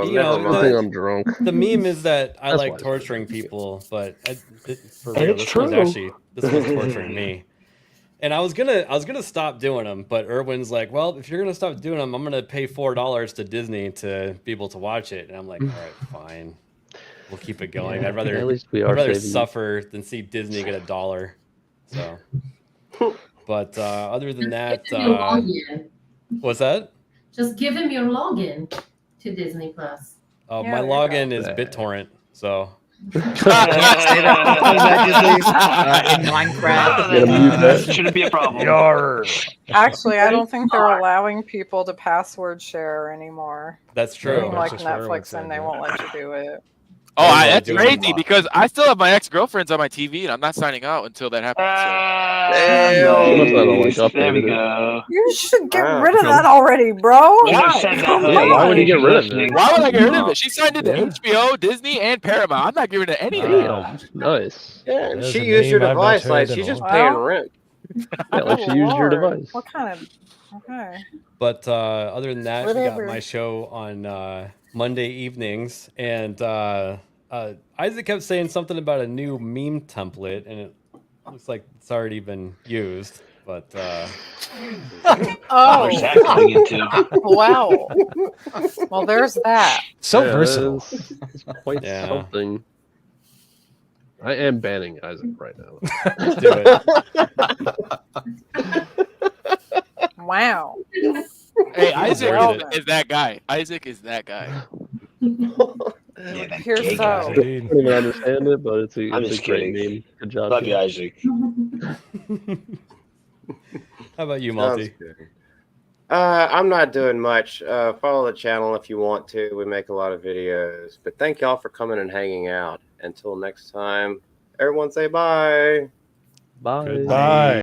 think I'm drunk. The meme is that I That's like why. torturing people, but for real, this one's torturing me. And I was gonna stop doing them, but Erwin's like, "Well, if you're gonna stop doing them, I'm gonna pay $4 to Disney to be able to watch it." And I'm like, "All right, fine, we'll keep it going. Yeah, I'd rather at least we are I'd rather saving. suffer than see Disney get $1." So. But other than that, what's that? Just give him your login to Disney Plus. My login is BitTorrent, so. In Minecraft, shouldn't be a problem. Actually, I don't think they're allowing people to password share anymore. That's true. Like Netflix, and they won't let you do it. Oh, that's crazy because I still have my ex-girlfriends on my TV and I'm not signing out until that happens. There we go. You should get rid of that already, bro. Why would you get rid of it? Why would I get rid of it? She signed into HBO, Disney, and Paramount. I'm not giving it any of it. Nice. Yeah, There's she a used your name I've not device heard like in she's a just long paying time. rent. Yeah, like she used your device. What kind of? Okay. But other than that, we Whatever. got my show on Monday evenings, and Isaac kept saying something about a new meme template, and it looks like it's already been used. But Oh, Where's that going into? wow. Well, there's that. So versatile. It's quite Yeah. something. I am banning Isaac right now. let's do it. Wow. Hey, Isaac Well is that guy. Isaac is that guy. Yeah, that Here's gay so. guy. I don't even understand it, but it's a I'm great just kidding. meme. Good job. Love kid. you, Isaac. How about you, Sounds Malty? good. I'm not doing much. Follow the channel if you want to. We make a lot of videos. But thank y'all for coming and hanging out. Until next time, everyone say bye. Bye. Goodbye.